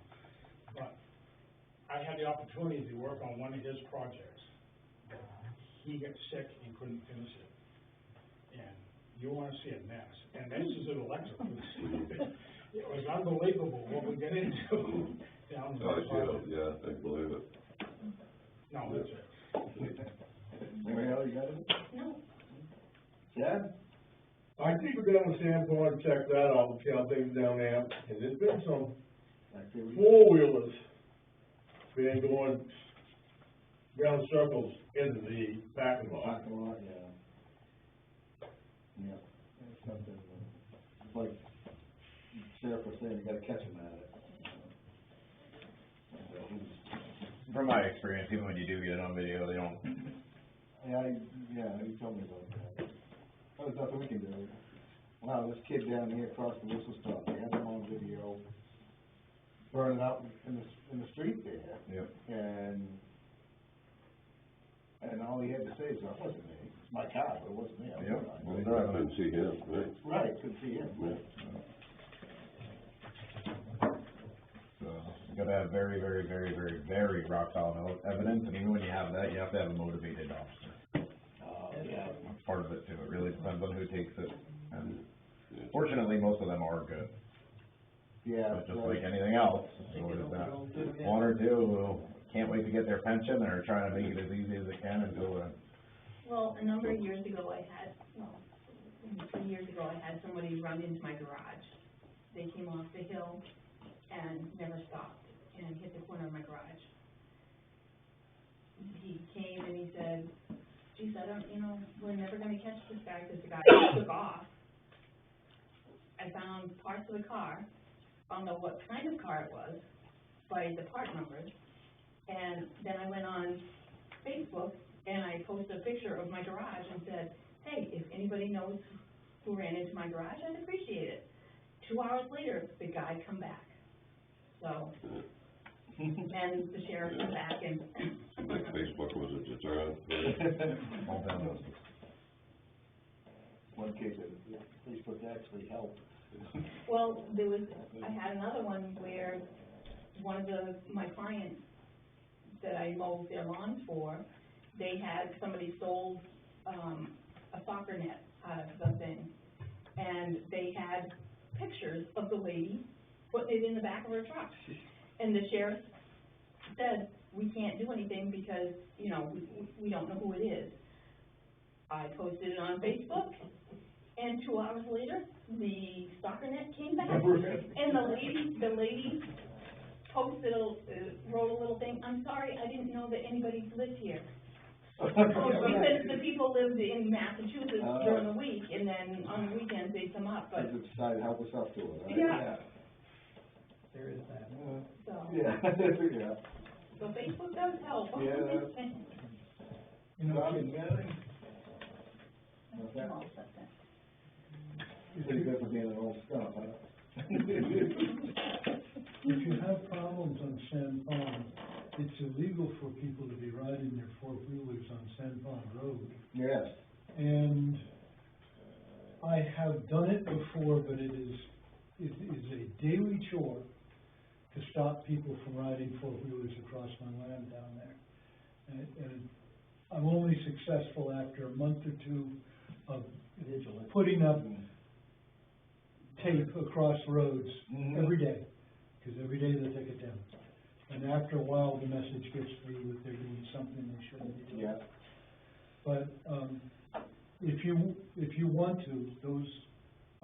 But I had the opportunity to work on one of his projects. He got sick and couldn't finish it. And you wanna see a mess, and this is an electrical. It was unbelievable what we get into down Oh, there. yeah, I believe it. No, that's it. Mary Ellen, you got it? No. Chad? I think we're down to Sanborn, check that out, see how things down there, and there's been some Activity? four-wheelers been going round circles into the parking lot. Parking lot, yeah. Yeah, it's something, it's like Sheriff was saying, you gotta catch them at it. From my experience, even when you do get it on video, they don't, Yeah, you told me about that. Oh, there's nothing we can do. Wow, this kid down here across the whistle stop, they had him on video, burning out in the street there. Yep. And all he had to say is, that wasn't me, it's my car, but it wasn't me. I was Yep. driving. I couldn't see him, right? Right, couldn't see him. Yeah. so, you gotta have very, very, very, very, very rock solid evidence, and even when you have that, you have to have a motivated officer. Yeah. That's part of it too, it really depends on who takes it, and fortunately, most of them are good. Yeah. But just like anything else, so is that one or two who can't wait to get their pension, or trying to make it as easy as they can until, Well, a number of years ago, maybe 3 years ago, I had somebody run into my garage. They came off the hill and never stopped and hit the corner of my garage. He came and he said, geez, we're never gonna catch this guy, because the guy took off. I found parts of the car, found out what kind of car it was by the part numbers, and then I went on Facebook and I posted a picture of my garage and said, hey, if anybody knows who ran into my garage, I'd appreciate it. 2 hours later, the guy come back. So, and the sheriff come back and. Like Facebook was a deterrent. all down those. One case, Facebook actually helped. Well, I had another one where one of my clients that I mowed their lawns for, they had, somebody sold, a soccer net out of the thing. And they had pictures of the lady putting it in the back of her truck. And the sheriff said, we can't do anything because, we don't know who it is. I posted it on Facebook, and 2 hours later, the soccer net came back. And the lady posted, wrote a little thing, I'm sorry, I didn't know that anybody lived here. Because the people lived in Massachusetts during the week, and then on the weekends they'd come up, but. They decided to help us up to it, right? Yeah. There is that. So. Yeah, yeah. So Facebook does help. Yeah. You know, Robin, Mary? What's that? Pretty good for being an old skunk, huh? if you have problems on Sand Pond, it's illegal for people to be riding their four-wheelers on Sand Pond Road. Yes. And I have done it before, but it is a daily chore to stop people from riding four-wheelers across my land down there. And I'm only successful after a month or two of putting up tape across roads every day, because every day they take it down. And after a while, the message gets through that they're doing something they shouldn't be doing. Yeah. But, if you want to, those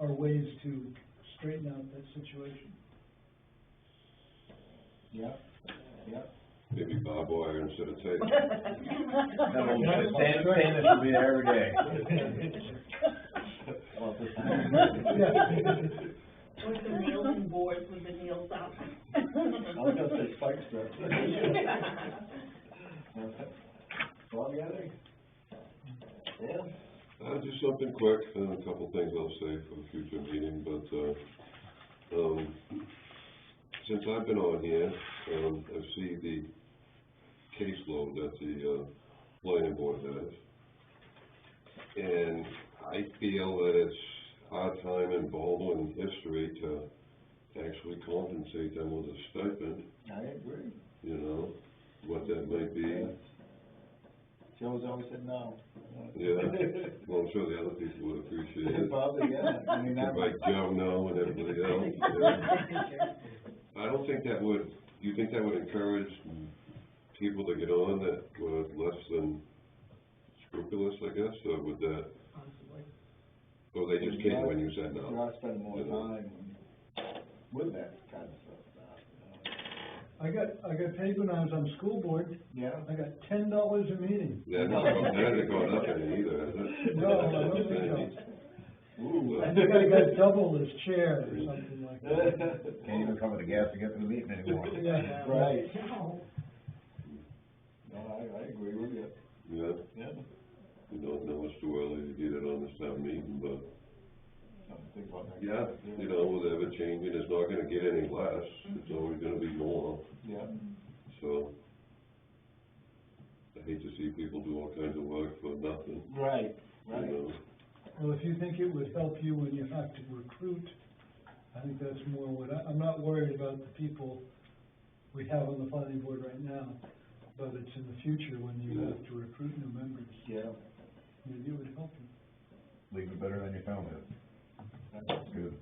are ways to straighten out that situation. Yeah, yeah. Maybe barbed wire instead of tape. Sanders will be there every day. With the nails and boards with the nails up. I was gonna say spike strip. Bobby, I think? Yeah? Just something quick, a couple things I'll say for a future meeting, but, since I've been on here, I see the caseload that the, planning board has. And I feel that it's our time in Baldwin history to actually compensate them with a stipend, I agree. you know, what that might be. Joe's always said no. Yeah, well, I'm sure the other people would appreciate it. Probably, yeah. I mean, that Like Joe, no, and everybody else, yeah. I don't think that would, do you think that would encourage people to get on that were less than scrupulous, I guess, or would that? Possibly. Or they just came when you said no? I spend more time with that kind of stuff now, I got paid when I was on school board. you know? I got $10 a meeting. Yeah, no, that hasn't gone up any either, has it? No, I don't think so. Ooh. I think I got double as chair or something like that. Can't even cover the gas to get to the meeting anymore. Yeah. Right. No. No, I agree with you. Yeah, Yeah. you don't know it's too early to get it on this town meeting, but, Something to think about next yeah, time. you know, with ever changing, it's not gonna get any less, it's always gonna be more, Yeah. so. I hate to see people do all kinds of work for nothing, Right, you right. know? Well, if you think it would help you when you have to recruit, I think that's more what, I'm not worried about the people we have on the planning board right now, but it's in the future when you have to recruit new members. Yeah. Maybe it would help you. Leave it better than you found it. That's good.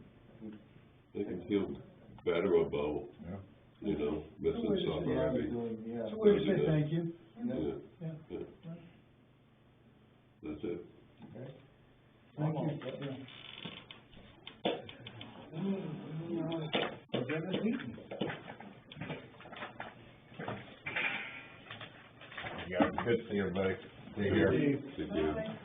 They can feel better about, Yeah. you know, missing It's a way to supper Yeah, every, yeah. It's a way to say thank you. yeah, Yeah. yeah. That's it. Okay. Thank you. Almost, Yeah, good to see everybody. See you here. Take care.